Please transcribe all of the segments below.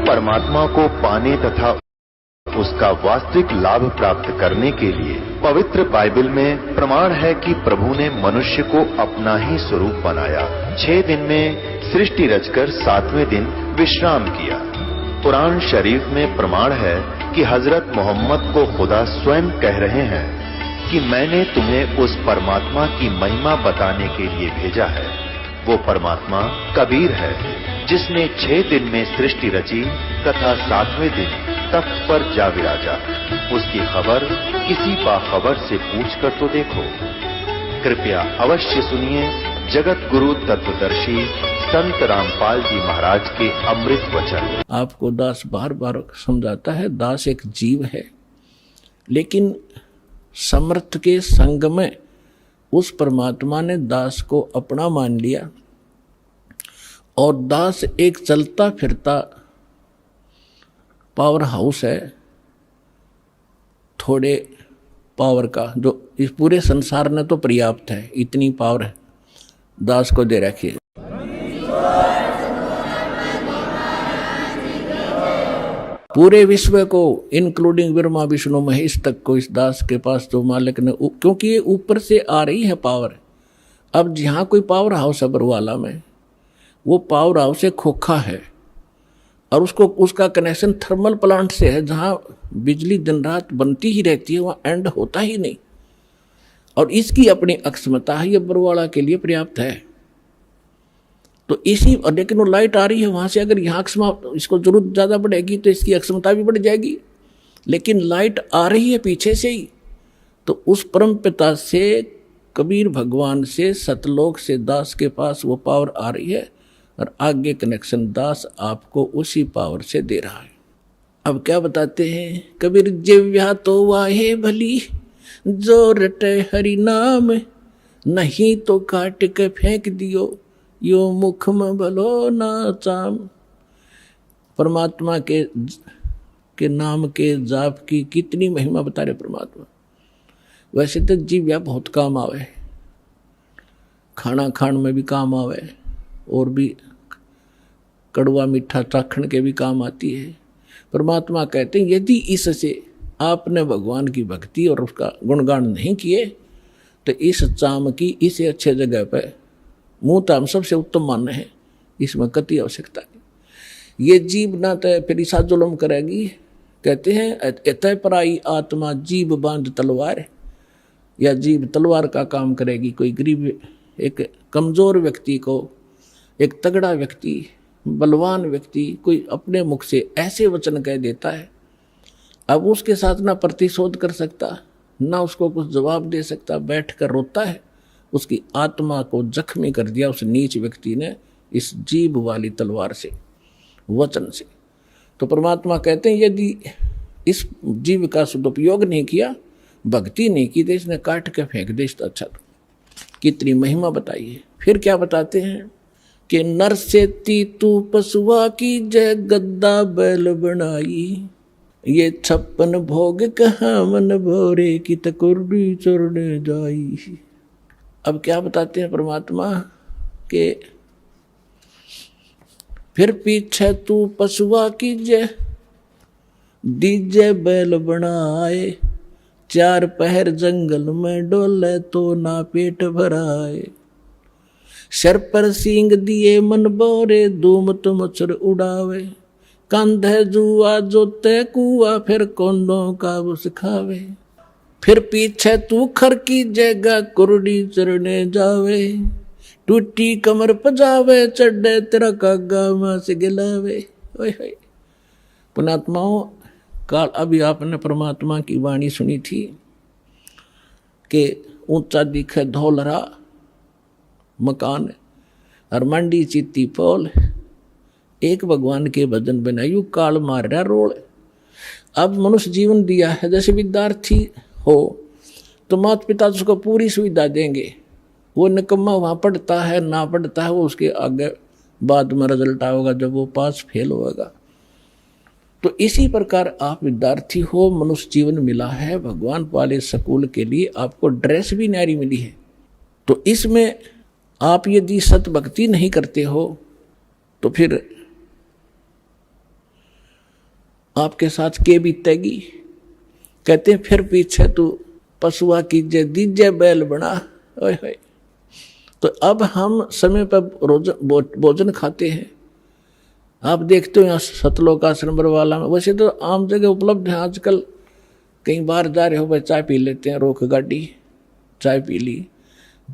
परमात्मा को पाने तथा उसका वास्तविक लाभ प्राप्त करने के लिए पवित्र बाइबल में प्रमाण है कि प्रभु ने मनुष्य को अपना ही स्वरूप बनाया। 6 दिन में सृष्टि रचकर 7वें दिन विश्राम किया। कुरान शरीफ में प्रमाण है कि हजरत मोहम्मद को खुदा स्वयं कह रहे हैं कि मैंने तुम्हें उस परमात्मा की महिमा बताने के लिए भेजा है। वो परमात्मा कबीर है जिसने 6 दिन में सृष्टि रची तथा 7वें दिन तख्त पर जा विराजा। उसकी खबर किसी बाखबर से पूछकर तो देखो। कृपया अवश्य सुनिए जगत गुरु तत्वदर्शी संत रामपाल जी महाराज के अमृत वचन। आपको दास बार बार समझाता है, दास एक जीव है, लेकिन समर्थ के संग में उस परमात्मा ने दास को अपना मान लिया और दास एक चलता फिरता पावर हाउस है, थोड़े पावर का, जो इस पूरे संसार में तो पर्याप्त है, इतनी पावर है दास को दे रखी है। पूरे विश्व को इंक्लूडिंग ब्रह्मा विष्णु महेश तक को इस दास के पास तो मालिक ने, क्योंकि ये ऊपर से आ रही है पावर। अब जहाँ कोई पावर हाउस है बरवाला में, वो पावर हाउस एक खोखा है और उसका कनेक्शन थर्मल प्लांट से है, जहाँ बिजली दिन रात बनती ही रहती है, वहाँ एंड होता ही नहीं। और इसकी अपनी अक्षमता है, ये बरवाला के लिए पर्याप्त है। तो इसी, लेकिन वो लाइट आ रही है वहाँ से, अगर यहाँ इसको जरूरत ज़्यादा बढ़ेगी तो इसकी अक्षमता भी बढ़ जाएगी, लेकिन लाइट आ रही है पीछे से ही। तो उस परम पिता से, कबीर भगवान से, सतलोक से दास के पास वो पावर आ रही है और आगे कनेक्शन दास आपको उसी पावर से दे रहा है। अब क्या बताते हैं कबीर, जिव्या तो वाहे भली जो रटे हरि नाम, नहीं तो काट के फेंक दियो यो मुख में भलो ना चाम। परमात्मा के नाम के जाप की कितनी महिमा बता रहे परमात्मा। वैसे तो जीव्या बहुत काम आवे, खाना खान में भी काम आवे और भी कड़वा मीठा चाखण के भी काम आती है। परमात्मा कहते हैं यदि इससे आपने भगवान की भक्ति और उसका गुणगान नहीं किए तो इस चाम की इसे अच्छे जगह पे मुँह तो हम सबसे उत्तम मानने हैं, इसमें कति आवश्यकता नहीं। ये जीव ना तय फिर ईसा जुल्म करेगी। कहते हैं एतय पराई आत्मा जीव बांध तलवार, या जीव तलवार का काम करेगी। कोई गरीब, एक कमज़ोर व्यक्ति को एक तगड़ा व्यक्ति, बलवान व्यक्ति कोई अपने मुख से ऐसे वचन कह देता है, अब उसके साथ ना प्रतिशोध कर सकता, ना उसको कुछ जवाब दे सकता, बैठ कर रोता है। उसकी आत्मा को जख्मी कर दिया उस नीच व्यक्ति ने इस जीभ वाली तलवार से, वचन से। तो परमात्मा कहते हैं यदि इस जीव का सदुपयोग नहीं किया, भक्ति नहीं की, तो इसने काट के फेंक दे। अच्छा, कितनी महिमा बताई है। फिर क्या बताते हैं कि नर से तू पशुआ की जय गद्दा बैल बनाई, ये 56 भोग कहाँ मन भोरे की तकुर्री चुरने जाई। अब क्या बताते हैं परमात्मा के फिर पीछे तू पशुआ की जय दीजे बैल बनाए, 4 पहर जंगल में डोले तो ना पेट भराए, सर पर सींग दिए मन बोरे धूम तुम मच्छर उड़ावे, कंधे जुआ जोते कुआ फिर कोंडों का बुस खावे, फिर पीछे तू खर की जगह कुरडी चरने जावे, टूटी कमर पजावे चढ़े तेरा कागा मां से गिलावे। पुणात्माओं, काल अभी आपने परमात्मा की वाणी सुनी थी कि ऊंचा दिखे धौलरा मकान और मंडी चित्ती पोल, एक भगवान के भजन बनायु काल मार रहा रोल। अब मनुष्य जीवन दिया है, जैसे विद्यार्थी हो तो माता पिता उसको पूरी सुविधा देंगे, वो निकम्मा वहाँ पढ़ता है ना पढ़ता है वो उसके आगे बाद में रिजल्ट आएगा जब वो पास फेल होगा। तो इसी प्रकार आप विद्यार्थी हो, मनुष्य जीवन मिला है, भगवान वाले स्कूल के लिए आपको ड्रेस भी न्यारी मिली है। तो इसमें आप यदि सत भक्ति नहीं करते हो तो फिर आपके साथ के बीतेगी। कहते हैं फिर पीछे तू पशुआ कीजे दीजे बैल बना। ओए होए। तो अब हम समय पर भोजन खाते हैं। आप देखते हो यहाँ सतलोक आश्रम बरवाला में, वैसे तो आम जगह उपलब्ध है आजकल। कहीं बाहर जा रहे हो भाई, चाय पी लेते हैं, रोक गाड़ी, चाय पी ली,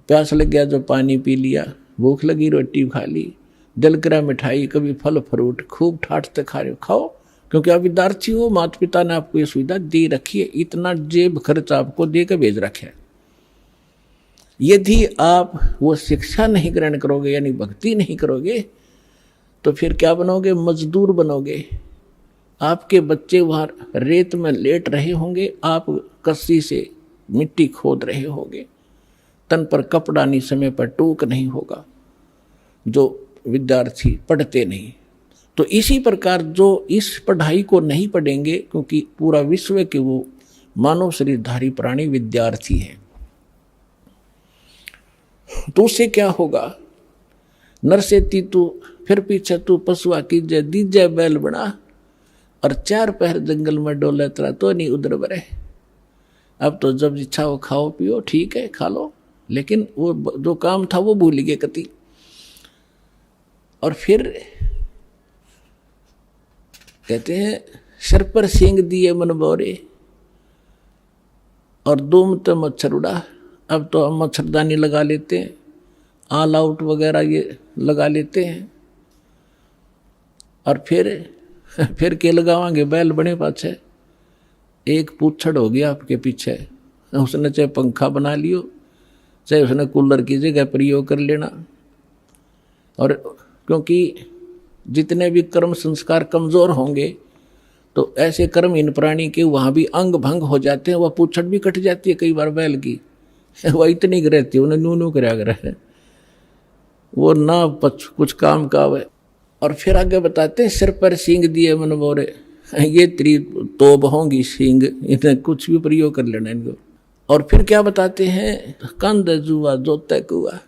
प्यास लग गया जो पानी पी लिया, भूख लगी रोटी खा ली, दिल करा मिठाई, कभी फल फ्रूट, खूब ठाटते खा रहे हो, खाओ, क्योंकि आप विद्यार्थी हो, माता पिता ने आपको ये सुविधा दे रखी है, इतना जेब खर्च आपको दे के भेज रखे है। यदि आप वो शिक्षा नहीं ग्रहण करोगे, यानी भक्ति नहीं करोगे, तो फिर क्या बनोगे? मजदूर बनोगे। आपके बच्चे वहाँ रेत में लेट रहे होंगे, आप कस्सी से मिट्टी खोद रहे होंगे, तन पर कपड़ा नहीं, समय पर टूक नहीं होगा, जो विद्यार्थी पढ़ते नहीं। तो इसी प्रकार जो इस पढ़ाई को नहीं पढ़ेंगे, क्योंकि पूरा विश्व के वो मानव शरीरधारी प्राणी विद्यार्थी है, तो उससे क्या होगा? नरसेती तू फिर पीछे तू पशुआ कीजे दीजे बैल बना, और 4 पहर जंगल में डोले तरा तो नहीं उधर बरे। अब तो जब इच्छा हो खाओ पियो, ठीक है खा लो, लेकिन वो जो काम था वो भूल गए कति। और फिर कहते हैं सिर पर सींग दिए मन बोरे, और दूम तो मच्छर उड़ा। अब तो हम मच्छरदानी लगा लेते हैं, ऑल आउट वगैरह ये लगा लेते हैं, और फिर के लगावांगे? बैल बने पाछे, एक पूछड़ हो गया आपके पीछे, उसने चाहे पंखा बना लियो, चाहे उसने कूलर की जगह प्रयोग कर लेना। और क्योंकि जितने भी कर्म संस्कार कमज़ोर होंगे, तो ऐसे कर्महीन प्राणी के वहाँ भी अंग भंग हो जाते हैं, वह पूछड़ भी कट जाती है कई बार बैल की, वह इतनी रहती है, उन्हें नू कराया करे, वो ना कुछ काम का है। और फिर आगे बताते हैं सिर पर सींग दिए मन बोरे, ये तेरी तोब होंगी सींग, इन्हें कुछ भी प्रयोग कर लेना इनको। और फिर क्या बताते हैं? कंद जुआ जोते कुआ।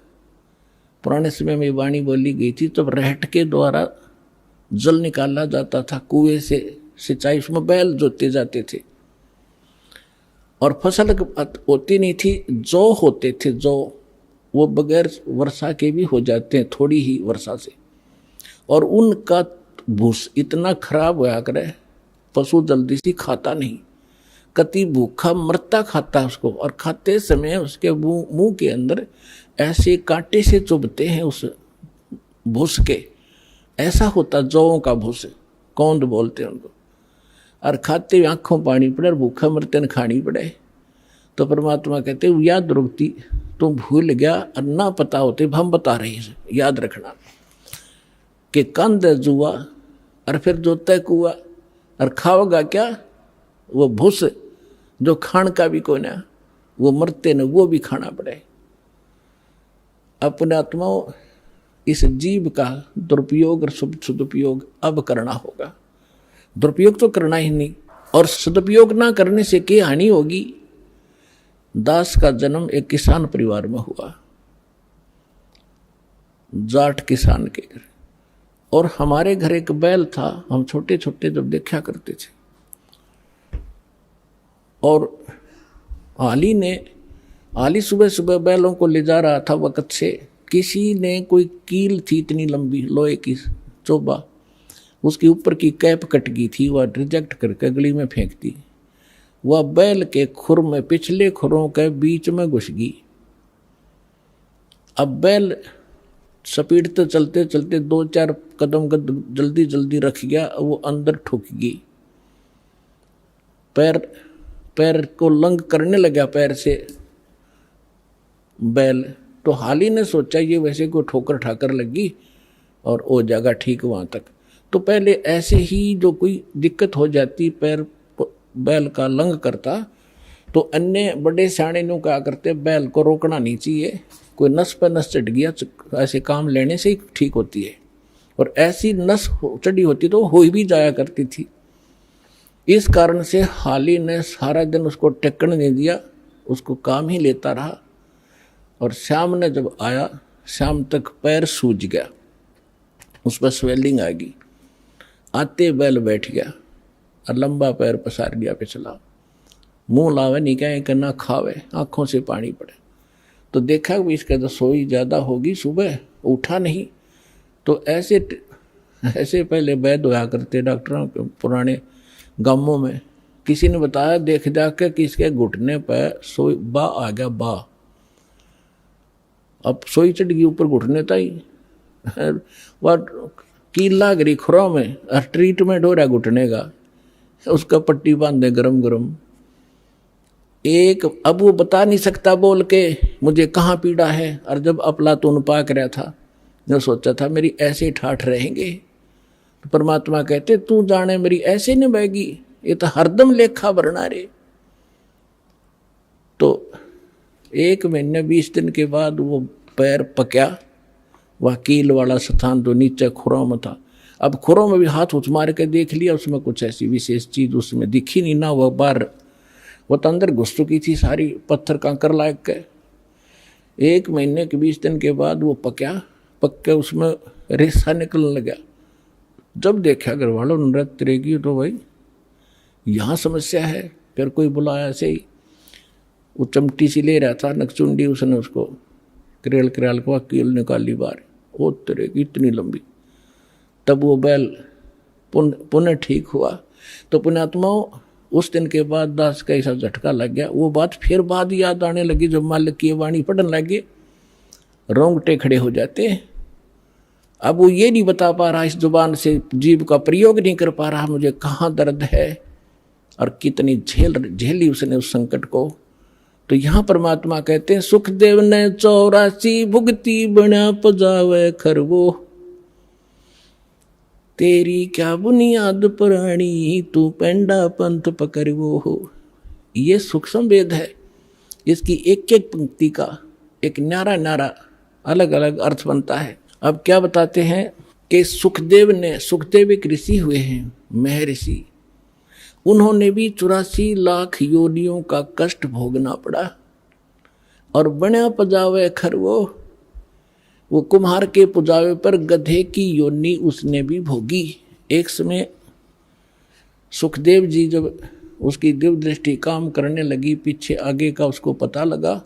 पुराने समय में वाणी बोली गई थी, तब रहट के द्वारा जल निकाला जाता था कुएं से, सिंचाई उसमें बैल जोते जाते थे, और फसल होती नहीं थी, जौ होते थे, जौ वो बगैर वर्षा के भी हो जाते हैं, थोड़ी ही वर्षा से। और उनका भूस इतना खराब होया करे, पशु जल्दी से खाता नहीं, कति भूखा मरता खाता उसको, और खाते समय उसके मुंह के अंदर ऐसे कांटे से चुभते हैं उस भूस के, ऐसा होता जौं का भूस, कौंद बोलते हैं उनको। और खाते आंखों पानी पड़े और भूखा मरते न खानी पड़े। तो परमात्मा कहते याद रुकती, तुम भूल गया और ना पता होते, हम बता रहे हैं, याद रखना कि कंद जुआ, और फिर जोते कुआ, और खाओगा क्या? वो भूस जो खान का भी कोई ना, वो मरते न, वो भी खाना पड़े। अपने आत्माओं इस जीव का दुरुपयोग और सदुपयोग अब करना होगा। दुरुपयोग तो करना ही नहीं, और सदुपयोग ना करने से क्या हानि होगी? दास का जन्म एक किसान परिवार में हुआ, जाट किसान के घर, और हमारे घर एक बैल था, हम छोटे छोटे जब देखा करते थे। और आली सुबह सुबह बैलों को ले जा रहा था, वक्त से किसी ने कोई कील थी इतनी लंबी लोहे की चोबा, उसके ऊपर की कैप कट गई थी, वह रिजेक्ट करके गली में फेंक दी। वह बैल के खुर में, पिछले खुरों के बीच में घुस गई। अब बैल स्पीड तो चलते चलते 2-4 कदम जल्दी जल्दी रख गया, वो अंदर ठुक गई, पैर को लंग करने लगा पैर से बैल। तो हाली ने सोचा ये वैसे को ठोकर ठाकर लगी और वो जगह ठीक वहाँ तक। तो पहले ऐसे ही जो कोई दिक्कत हो जाती, पैर बैल का लंग करता, तो अन्य बड़े सियाणे नु क्या करते, बैल को रोकना नहीं चाहिए, कोई नस पर नस चढ़ गया, ऐसे काम लेने से ही ठीक होती है, और ऐसी नस चढ़ी होती तो हो भी जाया करती थी। इस कारण से हाली ने सारा दिन उसको टेकन नहीं दिया, उसको काम ही लेता रहा, और शाम ने जब आया, शाम तक पैर सूज गया, उस पर स्वेलिंग आ गई। आते बैल बैठ गया, और लंबा पैर पसार दिया पिछला, मुंह लावे नहीं कहें कि ना खावे, आंखों से पानी पड़े। तो देखा भी इसका तो सोई ज़्यादा होगी, सुबह उठा नहीं। तो ऐसे पहले वैद्य होया करते डॉक्टरों के पुराने गांवों में। किसी ने बताया देख जाकर कि इसके घुटने पर सोई बा आ गया, बा। अब सोई चढ़ गई ऊपर घुटने ताई, वह कील लाग रही खुरों में, और ट्रीटमेंट हो रहा घुटने का, उसका पट्टी बांधे गरम गरम। अब वो बता नहीं सकता बोल के मुझे कहाँ पीड़ा है। और जब अफलातून पाक रहा था, जो सोचा था मेरी ऐसे ठाठ रहेंगे, तो परमात्मा कहते तू जाने मेरी ऐसे नहीं बहेगी, ये तो हरदम लेखा भरना रे। तो 1 महीने 20 दिन के बाद वो पैर पक्या, वह कील वाला स्थान तो नीचे खुरों में था। अब खुरों में भी हाथ उठ मार के देख लिया, उसमें कुछ ऐसी विशेष चीज उसमें दिखी नहीं ना। वह बार वो तो अंदर घुस चुकी थी सारी, पत्थर कांकर लायक के। 1 महीने के 20 दिन के बाद वो पक के उसमें रेसा निकलने लगा। जब देखा घर वालों ने नृत्य रहेगी तो भाई यहाँ समस्या है। फिर कोई बुलाया ऐसे ही, वो चमटी सी ले रहा था नकचुंडी, उसने उसको करेल के कील निकाली बार, वो तरेगी इतनी लंबी। तब वो बैल पुनः ठीक हुआ। तो पुण्यात्माओं उस दिन के बाद दास का ऐसा झटका लग गया। वो बात फिर बाद याद आने लगी, जब मालिक की वाणी पढ़ने लगे रोंगटे खड़े हो जाते हैं। अब वो ये नहीं बता पा रहा, इस जुबान से जीभ का प्रयोग नहीं कर पा रहा मुझे कहाँ दर्द है और कितनी झेली उसने उस संकट को। तो यहाँ परमात्मा कहते हैं सुखदेव ने 84 भुगती बना पजावे खरवो, तेरी क्या बुनियाद पुरानी तू पेंडा पंथ पकड़वो हो। ये सूक्ष्म वेद है, इसकी एक एक पंक्ति का एक न्यारा न्यारा अलग अलग अर्थ बनता है। अब क्या बताते हैं कि सुखदेव एक ऋषि हुए हैं, महर्षि। उन्होंने भी 84 लाख योनियों का कष्ट भोगना पड़ा। और बना पजावे खरवो, वो कुम्हार के पुजावे पर गधे की योनि उसने भी भोगी। एक समय सुखदेव जी जब उसकी दिव्य दृष्टि काम करने लगी, पीछे आगे का उसको पता लगा,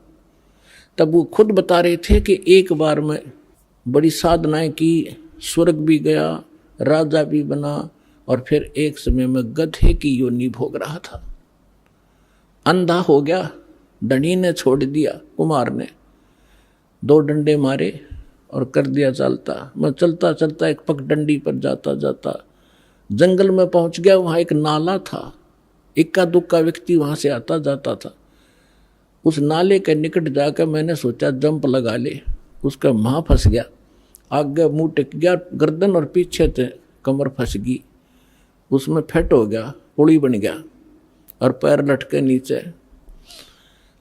तब वो खुद बता रहे थे कि एक बार में बड़ी साधनाएं की, स्वर्ग भी गया, राजा भी बना, और फिर एक समय में गधे की योनि भोग रहा था। अंधा हो गया, डंडी ने छोड़ दिया, कुमार ने 2 डंडे मारे और कर दिया चलता। मैं चलता चलता एक पगडंडी पर जाता जाता जंगल में पहुंच गया। वहाँ एक नाला था, इक्का दुक्का व्यक्ति वहाँ से आता जाता था। उस नाले के निकट जाकर मैंने सोचा जंप लगा ले, उसका मुँह फंस गया, आगे मुँह टिक गया, गर्दन और पीछे से कमर फंस गई, उसमें फैट हो गया, पुड़ी बन गया और पैर लटके नीचे।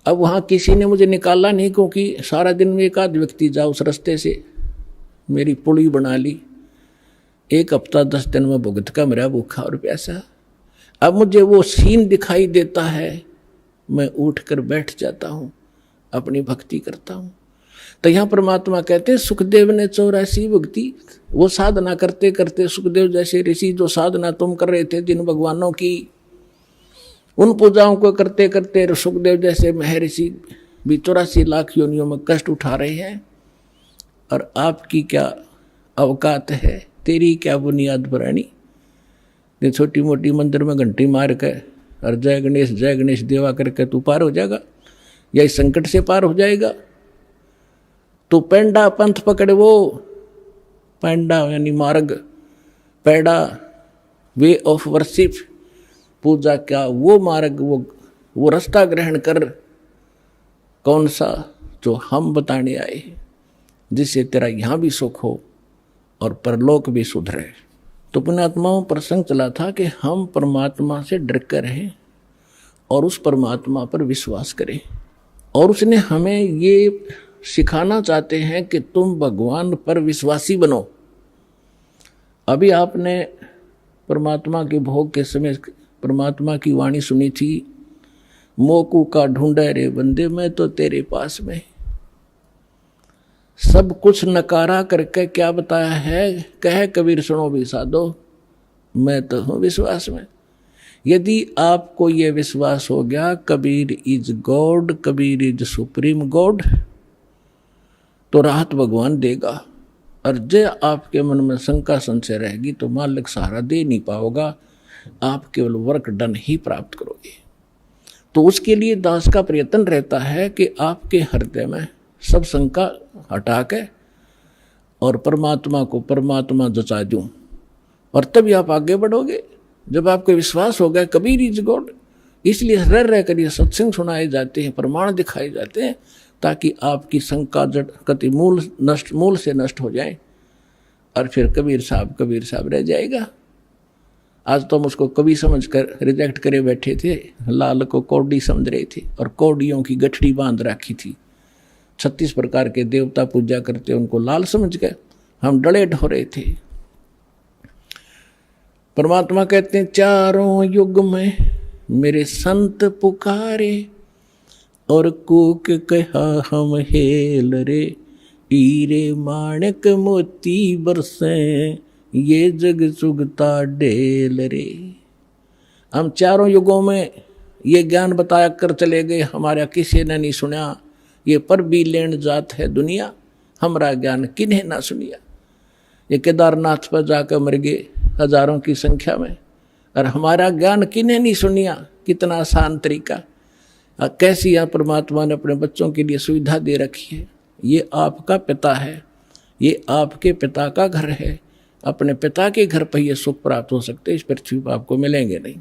अब वहाँ किसी ने मुझे निकाला नहीं, क्योंकि सारा दिन में एक आध व्यक्ति जा उस रास्ते से, मेरी पुड़ी बना ली। 1 हफ्ता 10 दिन में भुगत का मेरा भूखा और प्यासा। अब मुझे वो सीन दिखाई देता है, मैं उठकर बैठ जाता हूँ, अपनी भक्ति करता हूँ। तो यहाँ परमात्मा कहते हैं सुखदेव ने 84 भुगती। वो साधना करते करते सुखदेव जैसे ऋषि जो साधना तुम कर रहे थे जिन भगवानों की, उन पूजाओं को करते करते सुखदेव जैसे महर्षि भी 84 लाख योनियों में कष्ट उठा रहे हैं। और आपकी क्या अवकात है, तेरी क्या बुनियाद पुरानी। ये छोटी मोटी मंदिर में घंटी मार के और जय गणेश देवा करके तू पार हो जाएगा, या इस संकट से पार हो जाएगा। तो पेंडा पंथ पकड़े, वो पेंडा यानी मार्ग, पैडा वे ऑफ वर्शिप, पूजा का वो मार्ग, वो रास्ता ग्रहण कर। कौन सा? जो हम बताने आए हैं, जिससे तेरा यहाँ भी सुख हो और परलोक भी सुधरे। तो पुण्यात्माओं प्रसंग चला था कि हम परमात्मा से डर कर रहें और उस परमात्मा पर विश्वास करें। और उसने हमें ये सिखाना चाहते हैं कि तुम भगवान पर विश्वासी बनो। अभी आपने परमात्मा के भोग के समय परमात्मा की वाणी सुनी थी, मोकू का ढूंढे रे बंदे मैं तो तेरे पास में। सब कुछ नकारा करके क्या बताया है, कहे कबीर सुनो भी साधो, मैं तो हूँ विश्वास में। यदि आपको ये विश्वास हो गया Kabir is God, Kabir is supreme God, तो राहत भगवान देगा। और जो आपके मन में शंका संशय रहेगी तो मालिक सहारा दे नहीं पाओगा, आप केवल वर्क डन ही प्राप्त करोगे। तो उसके लिए दास का प्रयत्न रहता है कि आपके हृदय में सब शंका हटा के और परमात्मा को परमात्मा जचा दूं, और तभी आप आगे बढ़ोगे। जब आपको विश्वास हो गया कबीर इज गॉड, इसलिए रह कर ये सत्संग सुनाए जाते हैं, प्रमाण दिखाए जाते हैं, ताकि आपकी शंका जड़ कति मूल से नष्ट हो जाए, और फिर कबीर साहब रह जाएगा। आज तो हम उसको कवि समझ कर रिजेक्ट करे बैठे थे, लाल को कौड़ी समझ रहे थे और कौड़ियों की गठड़ी बांध रखी थी। 36 प्रकार के देवता पूजा करते, उनको लाल समझ गए, हम डले ढो रहे थे। परमात्मा कहते हैं चारों युग में मेरे संत पुकारे, और कूक कहा हम हेल रे, हीरे माणक मोती बरसे, ये जग सुगता डेल रे। हम चारों युगों में ये ज्ञान बताया कर चले गए, हमारा किसी ने नहीं सुना। ये पर भी लेन जात है दुनिया, हमारा ज्ञान किन्हें ना सुनिया। ये केदारनाथ पर जाकर मर गए हजारों की संख्या में, और हमारा ज्ञान किन्हें नहीं सुनिया। कितना आसान तरीका, कैसी यहाँ परमात्मा ने अपने बच्चों के लिए सुविधा दे रखी है। ये आपका पिता है, ये आपके पिता का घर है, अपने पिता के घर पर ये सुख प्राप्त हो सकते, इस पृथ्वी पर आपको मिलेंगे नहीं।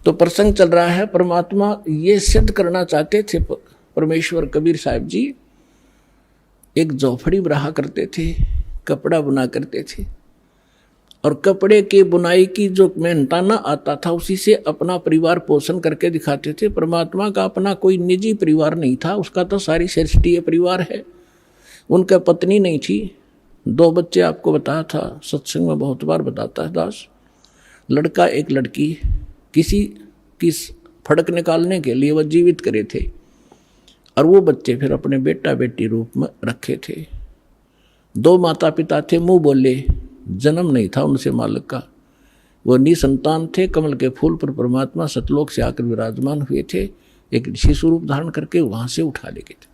तो प्रसंग चल रहा है, परमात्मा ये सिद्ध करना चाहते थे। परमेश्वर कबीर साहब जी एक झोपड़ी रहा करते थे, कपड़ा बुना करते थे, और कपड़े के बुनाई की जो मेहनताना आता था उसी से अपना परिवार पोषण करके दिखाते थे। परमात्मा का अपना कोई निजी परिवार नहीं था, उसका तो सारी सृष्टि परिवार है। उनका पत्नी नहीं थी, 2 बच्चे आपको बताया था, सत्संग में बहुत बार बताता है दास। लड़का एक लड़की, किसी की फड़क निकालने के लिए वह जीवित करे थे, और वो बच्चे फिर अपने बेटा बेटी रूप में रखे थे। 2 माता पिता थे, मुंह बोले, जन्म नहीं था उनसे मालिक का, वो निसंतान थे। कमल के फूल पर परमात्मा सतलोक से आकर विराजमान हुए थे, एक शिशु रूप धारण करके वहां से उठा ले गए थे।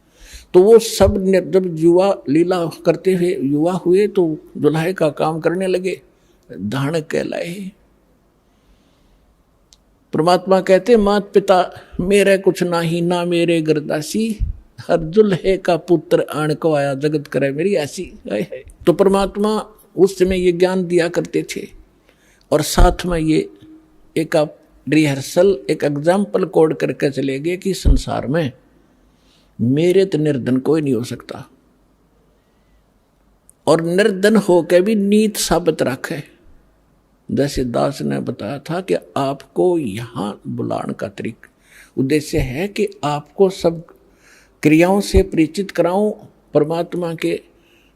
तो वो सब जब युवा लीला करते हुए युवा हुए तो दुल्हे का काम करने लगे, धारण कहलाए। परमात्मा कहते मात पिता मेरे कुछ नाही, ना मेरे गरदासी, हर दुल्हे का पुत्र आण को आया, जगत करे मेरी ऐसी। तो परमात्मा उस समय ये ज्ञान दिया करते थे, और साथ में ये एक रिहर्सल, एक एग्जाम्पल कोड करके चले गए कि संसार में मेरे तो निर्धन कोई नहीं हो सकता, और निर्धन होकर भी नीत साबित रखे। जैसे दास ने बताया था कि आपको यहाँ बुलाने का उद्देश्य है कि आपको सब क्रियाओं से परिचित कराऊं, परमात्मा के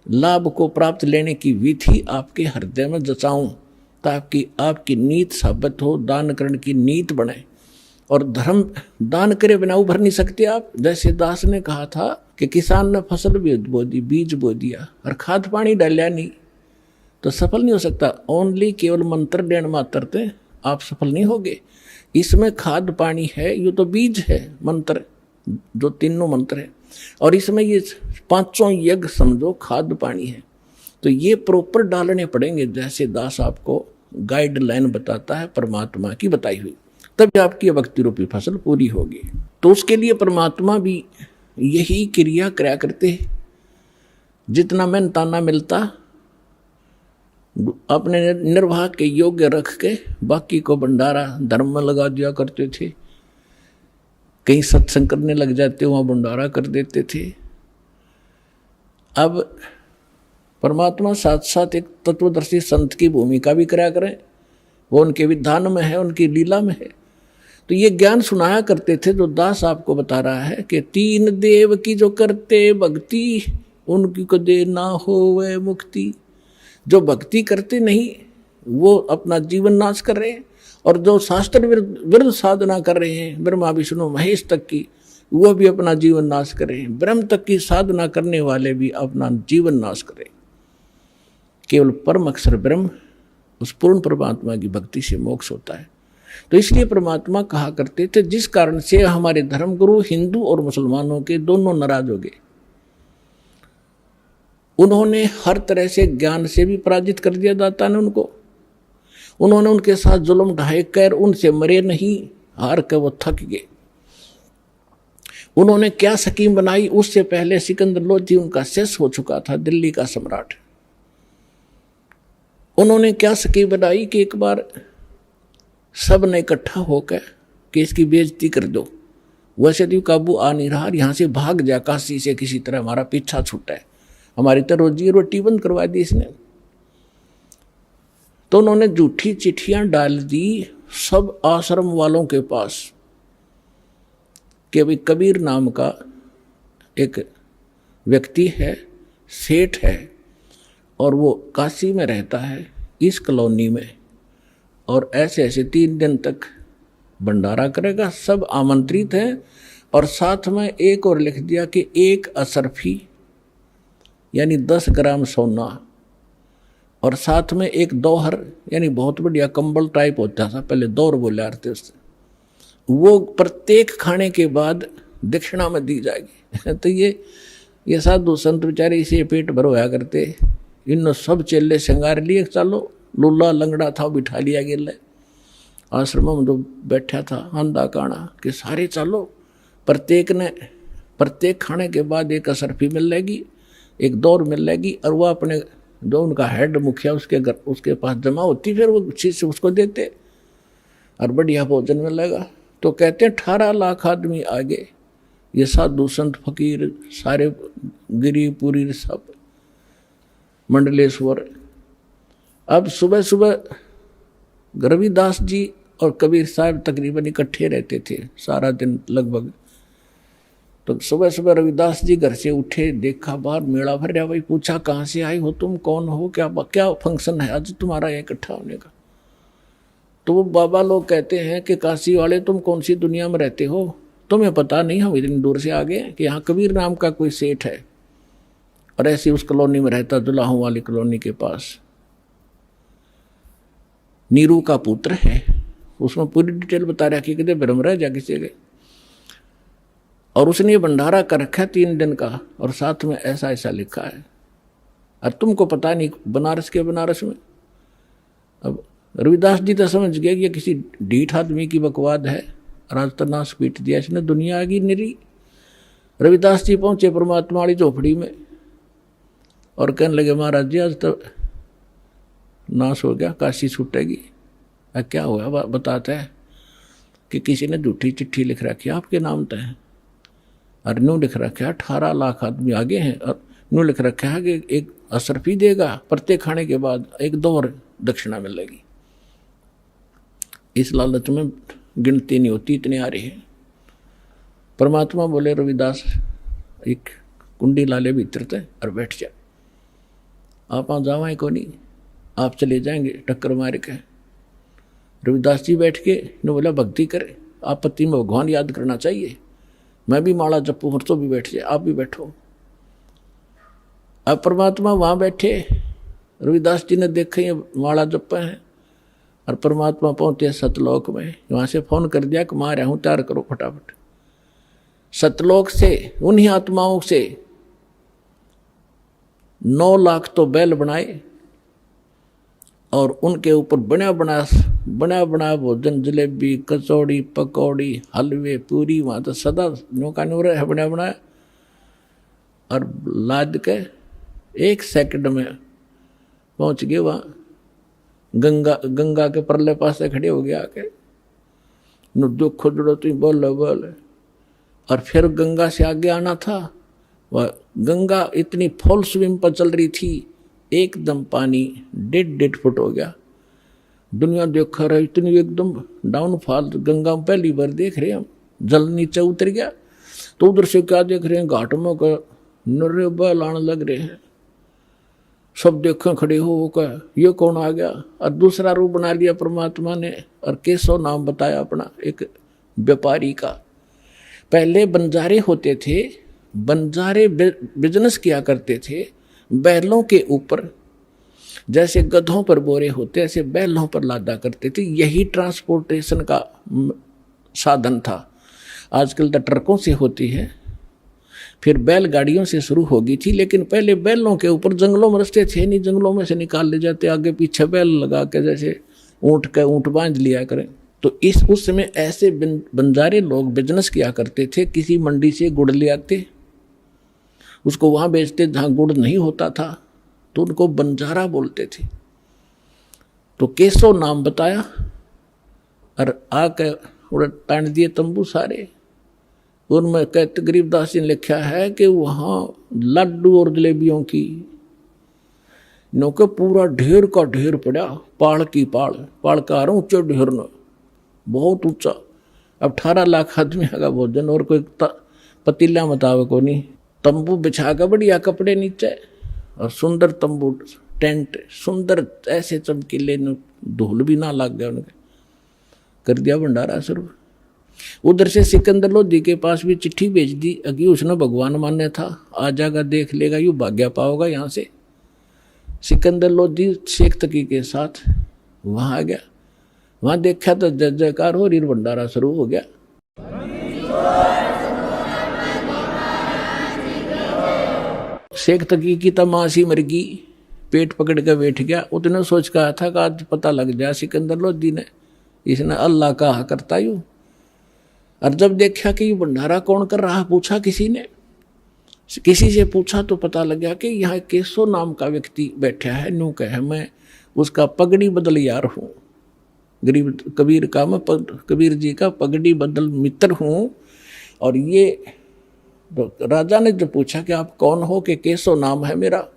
लाभ को प्राप्त लेने की विधि आपके हृदय में जचाऊं, ताकि आपकी नीत साबित हो, दान करने की नीत बने। और धर्म दान करे बिना उभर नहीं सकते आप। जैसे दास ने कहा था कि किसान ने फसल भी बो दी, बीज बो दिया, और खाद पानी डालिया नहीं, तो सफल नहीं हो सकता। ओनली केवल मंत्र देण मात्र थे आप सफल नहीं होगे। इसमें खाद पानी है, ये तो बीज है, मंत्र जो तीनों मंत्र है, और इसमें ये 5 यज्ञ समझो खाद पानी है। तो ये प्रॉपर डालने पड़ेंगे, जैसे दास आपको गाइडलाइन बताता है परमात्मा की बताई हुई, तब आपकी भक्ति रूपी फसल पूरी होगी। तो उसके लिए परमात्मा भी यही क्रिया कराया करते हैं। जितना मेहनताना मिलता अपने निर्वाह के योग्य रख के बाकी को भंडारा धर्म में लगा दिया करते थे। कहीं सत्संग करने लग जाते, वहाँ भंडारा कर देते थे। अब परमात्मा साथ साथ एक तत्वदर्शी संत की भूमिका भी कराया करें, वो उनके विधान में है, उनकी लीला में है। तो ये ज्ञान सुनाया करते थे। जो दास आपको बता रहा है कि 3 देव की जो करते भक्ति, उनकी को दे ना हो वह मुक्ति। जो भक्ति करते नहीं वो अपना जीवन नाश कर रहे हैं, और जो शास्त्र विरुद्ध साधना कर रहे हैं, ब्रह्मा विष्णु महेश तक की, वो भी अपना जीवन नाश कर रहे हैं। ब्रह्म तक की साधना करने वाले भी अपना जीवन नाश कर रहे हैं। केवल परम अक्षर ब्रह्म, उस पूर्ण परमात्मा की भक्ति से मोक्ष होता है। तो इसलिए परमात्मा कहा करते थे, जिस कारण से हमारे धर्मगुरु हिंदू और मुसलमानों के दोनों नाराज हो गए। उन्होंने हर तरह से ज्ञान से भी पराजित कर दिया दाता ने उनको। उन्होंने उनके साथ जुल्म ढाए कर उनसे मरे नहीं, हार कर वो थक गए। उन्होंने क्या स्कीम बनाई, उससे पहले सिकंदर लोधी उनका शेष हो चुका था, दिल्ली का सम्राट। उन्होंने क्या स्कीम बनाई कि एक बार सब ने इकट्ठा होकर कि इसकी बेइज्जती कर दो, वैसे तो काबू आ नहीं रहा, यहां से भाग जा काशी से, किसी तरह हमारा पीछा छूटा है, हमारी तो रोजी रोटी बंद करवा दी इसने। तो उन्होंने झूठी चिट्ठियां डाल दी सब आश्रम वालों के पास कि अभी कबीर नाम का एक व्यक्ति है, सेठ है, और वो काशी में रहता है इस कॉलोनी में, और ऐसे ऐसे 3 दिन तक भंडारा करेगा, सब आमंत्रित हैं। और साथ में एक और लिख दिया कि 1 असरफी यानी 10 ग्राम सोना, और साथ में 1 दोहर यानी बहुत बढ़िया कंबल टाइप होता था पहले, दौर बोले आते उससे, वो प्रत्येक खाने के बाद दक्षिणा में दी जाएगी। तो ये साधु संत बेचारे इसे पेट भर होया करते। इन सब चेले श्रृंगार लिए, चलो लुल्ला लंगड़ा था बिठा लिया गया आश्रम में जो बैठा था अंधा काना कि सारे चलो, प्रत्येक खाने के बाद 1 असरफी मिल लेगी, 1 दौर मिल लेगी, और वह अपने जो उनका हेड मुखिया उसके पास जमा होती, फिर वो चीज से उसको देते और बढ़िया भोजन मिलेगा। तो कहते हैं 18 लाख आदमी आ गए, ये साधु संत फकीर सारे, गिरी पुरी सब मंडलेश्वर। अब सुबह सुबह रविदास जी और कबीर साहब तकरीबन इकट्ठे रहते थे सारा दिन लगभग। तो सुबह सुबह रविदास जी घर से उठे, देखा बाहर मेला भर रहा, भाई पूछा कहाँ से आई हो तुम, कौन हो, क्या फंक्शन है आज तुम्हारा यहाँ इकट्ठा होने का। तो वो बाबा लोग कहते हैं कि काशी वाले तुम कौन सी दुनिया में रहते हो, तुम्हें पता नहीं, हम इतनी दूर से आ गए कि यहाँ कबीर नाम का कोई सेठ है, और ऐसी उस कॉलोनी में रहता, दुलाहों वाली कॉलोनी के पास, नीरू का पुत्र है। उसमें पूरी डिटेल बता रहा कि कितने भ्रम रह जा किसी गए, और उसने भंडारा कर रखा है 3 दिन का, और साथ में ऐसा ऐसा लिखा है, और तुमको पता नहीं बनारस के बनारस में। अब रविदास जी तो समझ गए कि ये किसी ढीठ आदमी की बकवाद है, राज तनाश पीट दिया इसने, दुनिया आ गई निरी। रविदास जी पहुंचे परमात्मा वाली झोपड़ी में और कहने लगे, महाराज जी आज तो नाश हो गया, काशी छूटेगी। क्या हुआ बताते हैं कि किसी ने झूठी चिट्ठी लिख रखी आपके नाम तय, और न्यू लिख रखा है 18 लाख आदमी आगे हैं, और न्यू लिख रखा है कि 1 असरफी देगा, प्रत्येक खाने के बाद 1 दौर दक्षिणा मिलेगी। इस लालच में गिनती नहीं होती, इतने आ रहे हैं। परमात्मा बोले रविदास एक कुंडी लाले भीतर थे और बैठ जा, आप वहाँ जावाएं को नहीं, आप चले जाएंगे टक्कर मार के। रविदास जी बैठ के ने बोला भक्ति करे, आपत्ति में भगवान याद करना चाहिए, मैं भी माला जपू, हर तो भी बैठ जाए, आप भी बैठो। अब परमात्मा वहाँ बैठे, रविदास जी ने देखे ये माला जपे हैं, और परमात्मा पहुंचे सतलोक में। वहाँ से फोन कर दिया कि मां रहा हूँ, तैयार करो फटाफट। सतलोक से उन्हीं आत्माओं से 9 लाख तो बैल बनाए, और उनके ऊपर बना बना भोजन, जलेबी, कचौड़ी, पकौड़ी, हलवे, पूरी, वहाँ तो सदा नौका नूर है बना बनाया, और लाद के 1 सेकंड में पहुंच गए वहाँ। गंगा के परले पास से खड़े हो गया आके, दुख खुदड़ो तू बोल, और फिर गंगा से आगे आना था। वह गंगा इतनी फुल स्विम पर चल रही थी, एकदम पानी 1.5 फुट हो गया। दुनिया देखा रहा इतनी एकदम डाउनफॉल, गंगा में पहली बार देख रहे हम, जल नीचे उतर गया। तो उधर से क्या देख रहे हैं, घाट में का नर्रे बैल आने लग रहे हैं, सब देखें खड़े हो कर ये कौन आ गया। और दूसरा रूप बना लिया परमात्मा ने, और केशव नाम बताया अपना एक व्यापारी का। पहले बंजारे होते थे, बंजारे बिजनेस किया करते थे बैलों के ऊपर, जैसे गधों पर बोरे होते ऐसे बैलों पर लादा करते थे। यही ट्रांसपोर्टेशन का साधन था। आजकल तो ट्रकों से होती है, फिर बैलगाड़ियों से शुरू होगी थी, लेकिन पहले बैलों के ऊपर जंगलों में रास्ते थे नहीं, जंगलों में से निकाल ले जाते, आगे पीछे बैल लगा के जैसे ऊँट बांध लिया करें। तो उस समय ऐसे बंजारे लोग बिजनेस किया करते थे। किसी मंडी से गुड़ ले आते, उसको वहाँ बेचते जहाँ गुड़ नहीं होता था, तो उनको बंजारा बोलते थे। तो केशव नाम बताया और आके उड़ तान दिए तंबू सारे। उनमें कहते गरीबदास जी ने लिखा है कि वहाँ लड्डू और जलेबियों की नौके पूरा ढेर का ढेर पड़ा, पाड़ की पाड़ का ऊंचा ढेर न, बहुत ऊंचा। अब 18 लाख आदमी का भोजन, और कोई पतीला मुताबिक को नहीं। तंबू बिछा कर बढ़िया कपड़े नीचे और सुंदर तंबू टेंट, सुंदर ऐसे चमकीले, धूल भी ना लग गया उनके, कर दिया भंडारा शुरू। उधर से सिकंदर लोधी के पास भी चिट्ठी भेज दी, अगी उसने भगवान मान्य था, आ जाएगा देख लेगा, यू भाग्य पाओगा यहाँ से। सिकंदर लोधी शेख तकी के साथ वहाँ आ गया। वहाँ देखा तो जय जयकार हो रही, भंडारा शुरू हो गया। शेख तकी की तमाशी मर गई, पेट पकड़ के बैठ गया। उतने सोच कहा था कि आज पता लग जाए सिकंदर लोधी ने, इसने अल्लाह कहा करता यूँ। और जब देखा कि ये भंडारा कौन कर रहा, पूछा किसी से पूछा तो पता लगा कि यहाँ केशव नाम का व्यक्ति बैठा है। न्यू कहे मैं उसका पगड़ी बदल यार हूँ, गरीब कबीर का, मैं कबीर जी का पगड़ी बदल मित्र हूँ। और ये राजा ने जो पूछा कि आप कौन हो, कि केशव नाम है मेरा,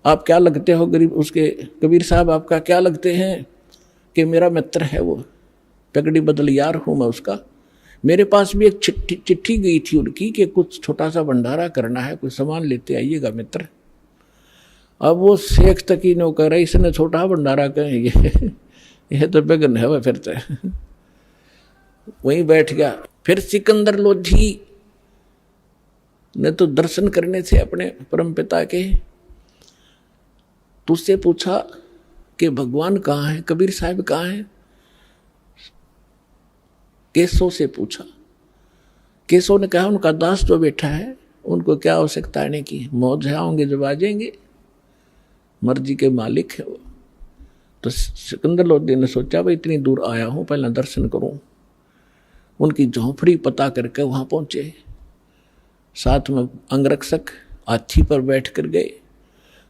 आप क्या लगते हो गरीब, उसके कबीर साहब आपका क्या लगते हैं, कि मेरा मित्र है वो, पगड़ी बदल यार हूँ मैं उसका। मेरे पास भी एक चिट्ठी गई थी उनकी कि कुछ छोटा सा भंडारा करना है, कुछ सामान लेते आइएगा मित्र। अब वो शेख तकी ने कह रहा इसने छोटा भंडारा कहे, ये तो बेगन है वह। फिर तो वहीं बैठ गया। फिर सिकंदर लोधी ने तो दर्शन करने थे अपने परम पिता के, तो उससे पूछा कि भगवान कहाँ है, कबीर साहब कहाँ है। केशव से पूछा। केशव ने कहा उनका दास जो बैठा है, उनको क्या आवश्यकता आने की, मौज है, आएंगे जब आ जाएंगे, मर्जी के मालिक है वो। तो सिकंदर लोधी ने सोचा भाई इतनी दूर आया हूँ, पहले दर्शन करूं। उनकी झोंपड़ी पता करके वहां पहुंचे। साथ में अंगरक्षक हाथी पर बैठ कर गए।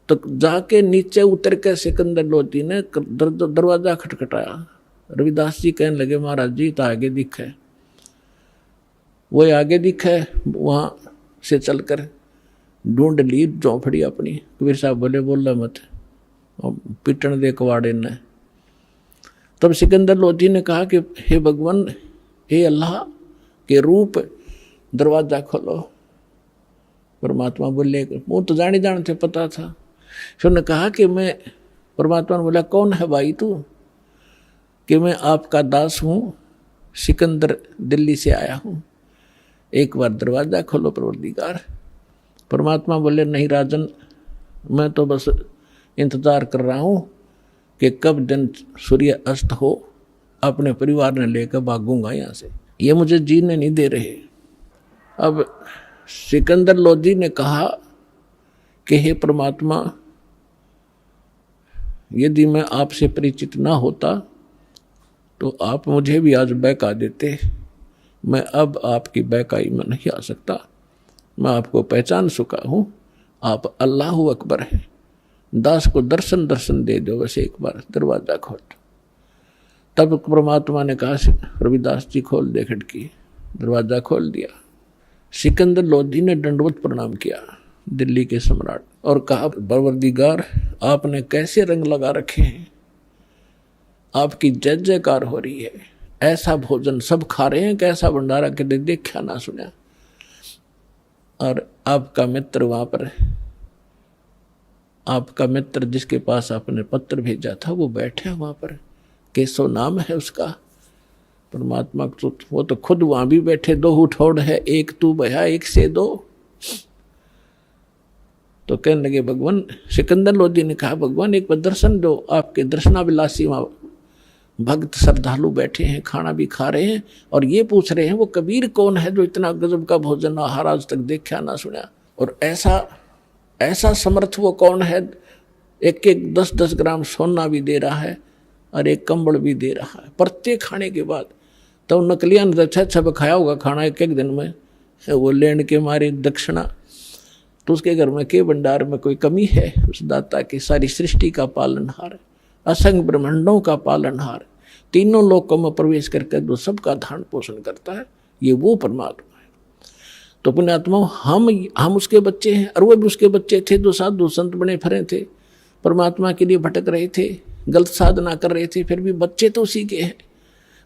तो जाके नीचे उतर के सिकंदर लोधी ने दरवाजा खटखटाया। रविदास जी कहने लगे महाराज जी तो आगे दिखे। वो आगे दिखे, वहां से चलकर ढूंढ ली झोंपड़ी अपनी। कबीर साहब बोले बोला मत, पिटन दे कवाड़े ने। तब सिकंदर लोधी ने कहा कि हे भगवान, हे अल्लाह के रूप, दरवाजा खोलो। परमात्मा बोले, वो तो जाने थे, पता था। फिर उन्होंने कहा कि मैं, परमात्मा ने बोला कौन है भाई तू, कि मैं आपका दास हूँ, सिकंदर दिल्ली से आया हूँ, एक बार दरवाजा खोलो परवरदिगार। परमात्मा बोले नहीं राजन, मैं तो बस इंतजार कर रहा हूँ कि कब दिन सूर्य अस्त हो, अपने परिवार ने लेकर भागूंगा यहाँ से, ये मुझे जीने नहीं दे रहे। अब सिकंदर लोधी ने कहा कि हे परमात्मा, यदि मैं आपसे परिचित ना होता तो आप मुझे भी आज बहका देते। मैं अब आपकी बहकाई में नहीं आ सकता, मैं आपको पहचान चुका हूँ, आप अल्लाह अकबर हैं। दास को दर्शन दे दो, बस एक बार दरवाजा खोल। तब परमात्मा ने कहा रविदास जी खोल दे खिड़की। दरवाजा खोल दिया। सिकंदर लोधी ने दंडवत प्रणाम किया दिल्ली के सम्राट और कहा परवरदिगार, आपने कैसे रंग लगा रखे हैं, आपकी जय जयकार हो रही है, ऐसा भोजन सब खा रहे हैं, कैसा भंडारा के देखा ना सुना। और आपका मित्र वहां पर, आपका मित्र जिसके पास आपने पत्र भेजा था वो बैठा वहां पर, केशव नाम है उसका। परमात्मा तो वो तो खुद वहां भी बैठे, दो उठौड़ है, एक तू भया एक से दो। तो कहने लगे भगवान, सिकंदर लोधी ने कहा भगवान एक बार दर्शन दो, आपके दर्शनाभिलाषी भक्त श्रद्धालु बैठे हैं, खाना भी खा रहे हैं और ये पूछ रहे हैं वो कबीर कौन है जो इतना गजब का भोजन आहार आज तक देखा ना सुना, और ऐसा समर्थ वो कौन है, एक 10-10 ग्राम सोना भी दे रहा है और एक कंबल भी दे रहा है प्रत्येक खाने के बाद। तो नकलिया ने अच्छा खाया होगा खाना एक दिन में, वो लेने के मारे दक्षिणा। तो उसके घर में के भंडार में कोई कमी है? उस दाता की सारी सृष्टि का पालनहार, असंग ब्रह्मांडों का पालनहार, तीनों लोकों में प्रवेश करके जो सबका धारण पोषण करता है, ये वो परमात्मा है। तो पुण्यात्मा हम उसके बच्चे हैं और वो भी उसके बच्चे थे जो साधु संत बने फिरे थे, परमात्मा के लिए भटक रहे थे, गलत साधना कर रहे थे, फिर भी बच्चे तो उसी के हैं।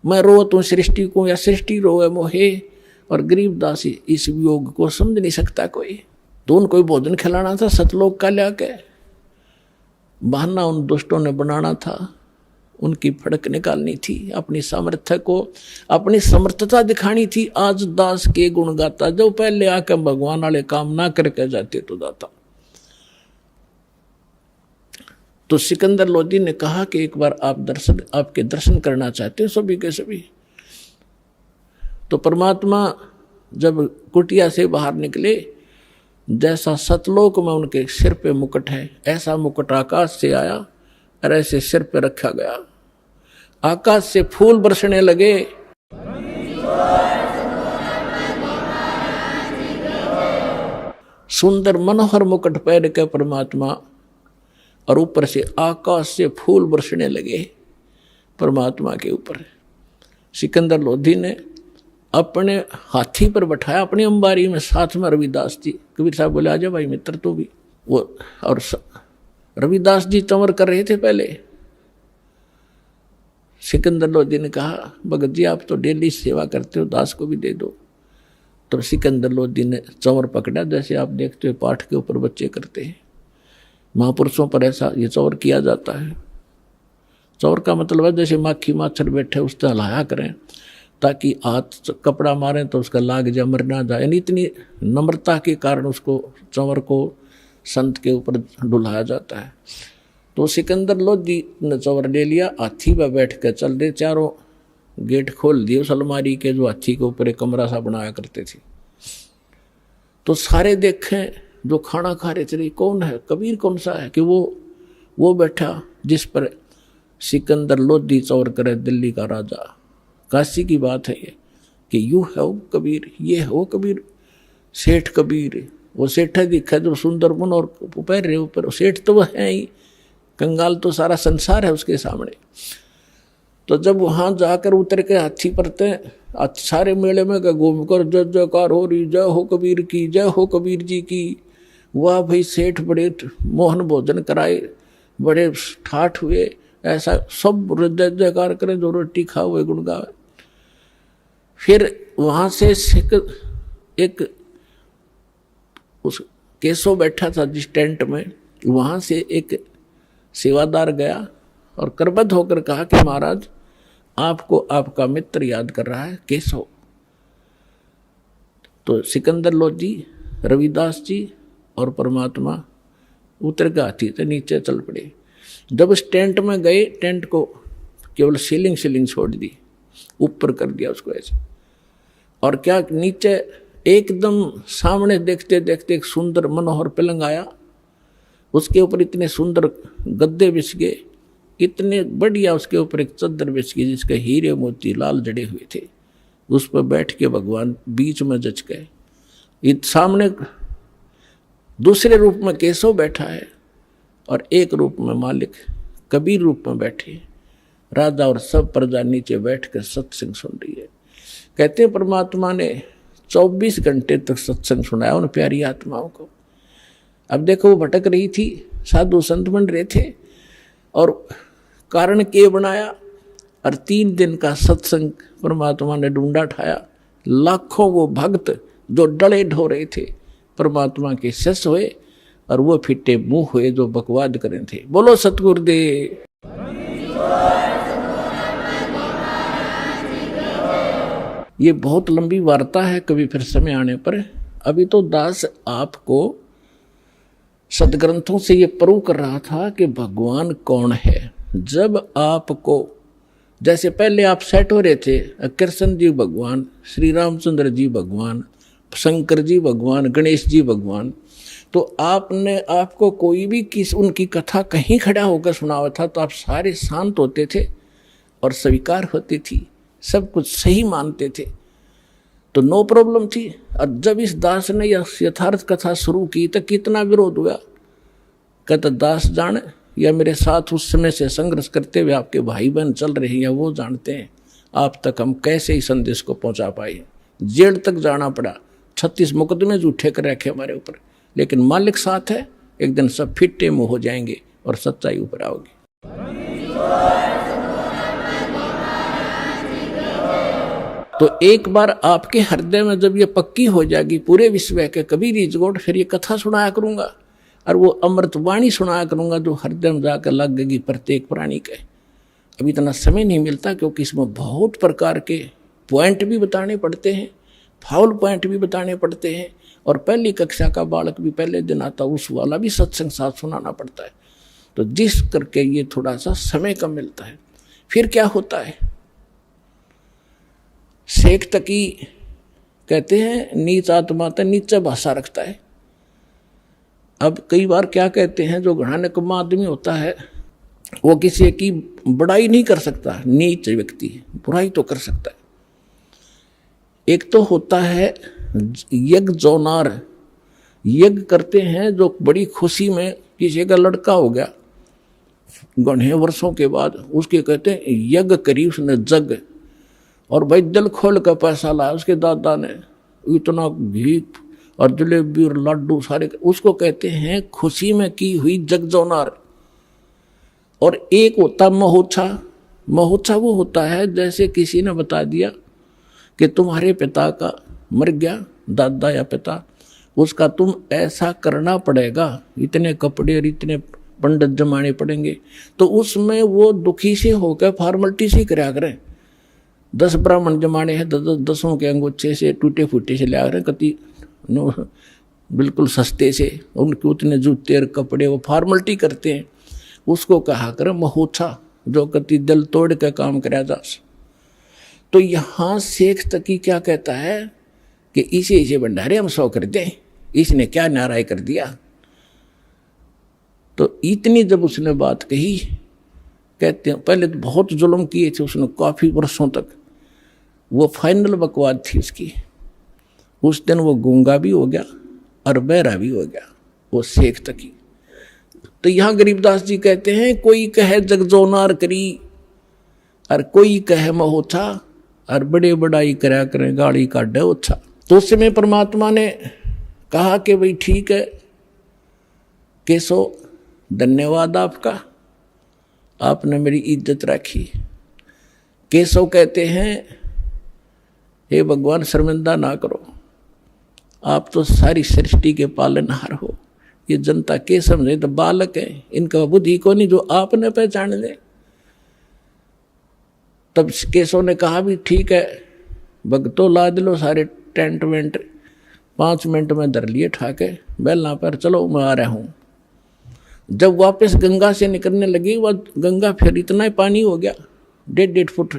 मैं रोत हूँ सृष्टि को या सृष्टि रोए मोहे, और गरीब दासी इस योग को समझ नहीं सकता कोई। तो उनको कोई भोजन खिलाना था सतलोक का लाके, बहाना उन दुष्टों ने बनाना था, उनकी फड़क निकालनी थी, अपनी सामर्थ्य को, अपनी समर्थता दिखानी थी। आज दास के गुण गाता, जो पहले आकर भगवान वाले काम ना करके जाते तो दाता। तो सिकंदर लोधी ने कहा कि एक बार आपके दर्शन करना चाहते हैं सभी के सभी। तो परमात्मा जब कुटिया से बाहर निकले, जैसा सतलोक में उनके सिर पे मुकुट है, ऐसा मुकुट आकाश से आया और ऐसे सिर पे रखा गया। आकाश से फूल बरसने लगे। सुंदर मनोहर मुकुट पहन के परमात्मा, और ऊपर से आकाश से फूल बरसने लगे परमात्मा के ऊपर। सिकंदर लोधी ने अपने हाथी पर बैठाया, अपनी अंबारी में, साथ में रविदास जी। कबीर साहब बोले आजा भाई मित्र तो भी। वो और रविदास जी चंवर कर रहे थे पहले। सिकंदर लोधी ने कहा भगत जी आप तो डेली सेवा करते हो, दास को भी दे दो। तो सिकंदर लोधी ने चंवर पकड़ा, जैसे आप देखते हो पाठ के ऊपर बच्चे करते हैं, महापुरुषों पर ऐसा ये चंवर किया जाता है। चंवर का मतलब है जैसे माखी माछर बैठे उस तरह हलाया करें, ताकि हाथ कपड़ा मारें तो उसका लाग जाए, मर ना जाए। यानी इतनी नम्रता के कारण उसको चंवर को संत के ऊपर डुलाया जाता है। तो सिकंदर लोधी ने चंवर ले लिया, हाथी पर बैठ कर चल रहे, चारों गेट खोल दिए उस अलमारी के जो हाथी के ऊपर एक कमरा सा बनाया करते थे। तो सारे देखें जो खाना खा रहे थे, कौन है कबीर कौन सा है, कि वो बैठा जिस पर सिकंदर लोधी चंवर करे, दिल्ली का राजा। काशी की बात है ये कि यू है वो कबीर, ये है वो कबीर, सेठ कबीर। वो सेठ दिखा जो सुंदर मन और पैर रहे ऊपर, सेठ तो वह है ही, कंगाल तो सारा संसार है उसके सामने। तो जब वहां जाकर उतर के हाथी परते, सारे मेले में घूम कर जय जयकार हो रही, जय हो कबीर की, जय हो कबीर जी की। वाह भाई सेठ बड़े मोहन भोजन कराए, बड़े ठाठ हुए, ऐसा सब जय जयकार करें, जो रोटी खाओ हुए गुण गावे। फिर वहां से एक उस केशव बैठा था जिस टेंट में, वहां से एक सेवादार गया और करबद्ध होकर कहा कि महाराज आपको आपका मित्र याद कर रहा है केशव। तो सिकंदर लोधी, रविदास जी और परमात्मा उतर के हाथी से नीचे चल पड़े। जब उस टेंट में गए, टेंट को केवल सीलिंग छोड़ दी, ऊपर कर दिया उसको ऐसे। और क्या नीचे एकदम सामने देखते देखते एक सुंदर मनोहर पलंग आया, उसके ऊपर इतने सुंदर गद्दे बिछ गए, इतने बढ़िया, उसके ऊपर एक चद्दर बिछ गई जिसके हीरे मोती लाल जड़े हुए थे। उस पर बैठ के भगवान बीच में जच गए। इत सामने दूसरे रूप में केशव बैठा है और एक रूप में मालिक कबीर रूप में बैठे। राजा और सब प्रजा नीचे बैठ कर सत्संग सुन रही है। कहते हैं परमात्मा ने 24 घंटे तक सत्संग सुनाया उन प्यारी आत्माओं को। अब देखो वो भटक रही थी, साधु संत बन रहे थे, और कारण के बनाया, और 3 दिन का सत्संग परमात्मा ने ढूंढा ठाया। लाखों वो भक्त जो डले ढो रहे थे परमात्मा के शिष्य हुए, और वो फिट्टे मुंह हुए जो बकवाद करें थे। बोलो सतगुरुदेव। ये बहुत लंबी वार्ता है, कभी फिर समय आने पर। अभी तो दास आपको सदग्रंथों से ये प्रूव कर रहा था कि भगवान कौन है। जब आपको, जैसे पहले आप सेट हो रहे थे, कृष्ण जी भगवान, श्री रामचंद्र जी भगवान, शंकर जी भगवान, गणेश जी भगवान, तो आपने आपको कोई भी उनकी कथा कहीं खड़ा होकर सुनावा था तो आप सारे शांत होते थे और स्वीकार होती थी, सब कुछ सही मानते थे, तो नो प्रॉब्लम थी। और जब इस दास ने यथार्थ कथा शुरू की तो कितना विरोध हुआ। कहता दास जाने या मेरे साथ उस समय से संघर्ष करते हुए आपके भाई बहन चल रहे हैं, वो जानते हैं, आप तक हम कैसे ही संदेश को पहुंचा पाए। जेल तक जाना पड़ा, 36 मुकदमे झूठे कर रखे हमारे ऊपर, लेकिन मालिक साथ है, एक दिन सब फिट्टे मुंह हो जाएंगे और सच्चाई ऊपर आओगी। तो एक बार आपके हृदय में जब ये पक्की हो जाएगी पूरे विश्व के कबीर रीजगोड, फिर ये कथा सुनाया करूंगा और वो अमृतवाणी सुनाया करूंगा जो हृदय में जाकर लगेगी प्रत्येक प्राणी के। अभी इतना समय नहीं मिलता क्योंकि इसमें बहुत प्रकार के पॉइंट भी बताने पड़ते हैं, फाउल पॉइंट भी बताने पड़ते हैं, और पहली कक्षा का बालक भी पहले दिन आता उस वाला भी सत्संग साथ सुनाना पड़ता है। तो जिस करके ये थोड़ा सा समय कम मिलता है। फिर क्या होता है, शेख तकी कहते हैं नीच आत्मा तो नीचे भाषा रखता है। अब कई बार क्या कहते हैं, जो घना निकम्मा आदमी होता है वो किसी की बड़ाई नहीं कर सकता, नीच व्यक्ति बुराई तो कर सकता है। एक तो होता है यज्ञ जोनार, यज्ञ करते हैं जो बड़ी खुशी में, किसी का लड़का हो गया घने वर्षों के बाद, उसके कहते हैं यज्ञ करी उसने जग, और भाई दिल खोल का पैसा लाया उसके दादा ने, इतना घी और जलेबी और लड्डू सारे, उसको कहते हैं खुशी में की हुई जगजोनार। और एक होता महोत्सा, महोत्सा वो होता है जैसे किसी ने बता दिया कि तुम्हारे पिता का मर गया, दादा या पिता, उसका तुम ऐसा करना पड़ेगा, इतने कपड़े और इतने पंडित जमाने पड़ेंगे, तो उसमें वो दुखी से होकर फॉर्मेलिटी से कराया करें। 10 ब्राह्मण जमाने हैं, 10 के अंगूठे से टूटे फूटे से लिया करें, कति बिल्कुल सस्ते से, उनके उतने जूते और कपड़े वो फॉर्मेलिटी करते हैं, उसको कहा करें महोत्सा, जो कति दिल तोड़ के काम कराया जा। तो यहाँ शेख तकी क्या कहता है कि इसे भंडारे हम 100 कर दें, इसने क्या नाराय कर दिया। तो इतनी जब उसने बात कही, कहते हैं पहले तो बहुत जुल्म किए थे उसने काफ़ी वर्षों तक, वो फाइनल बकवाद थी उसकी। उस दिन वो गूंगा भी हो गया और बहरा भी हो गया वो शेख तकी। तो यहाँ गरीबदास जी कहते हैं कोई कहे जगजोनार करी और कोई कहे महोत्सा, और बड़े बड़ाई करा करें गाड़ी काटे ओछा। तो उस समय परमात्मा ने कहा कि भाई ठीक है केशव, धन्यवाद आपका, आपने मेरी इज्जत रखी। केशव कहते हैं हे भगवान शर्मिंदा ना करो, आप तो सारी सृष्टि के पालनहार हो, ये जनता के समझे तो बालक है, इनका बुद्धि को नहीं जो आपने पहचान ले। तब केशव ने कहा भी ठीक है भगतो, ला दिलो सारे टेंट वेंट, 5 मिनट में धर लिए ठाके बेलना पर, चलो मैं आ रहा हूँ। जब वापस गंगा से निकलने लगी, वह गंगा फिर इतना ही पानी हो गया 1.5 फुट,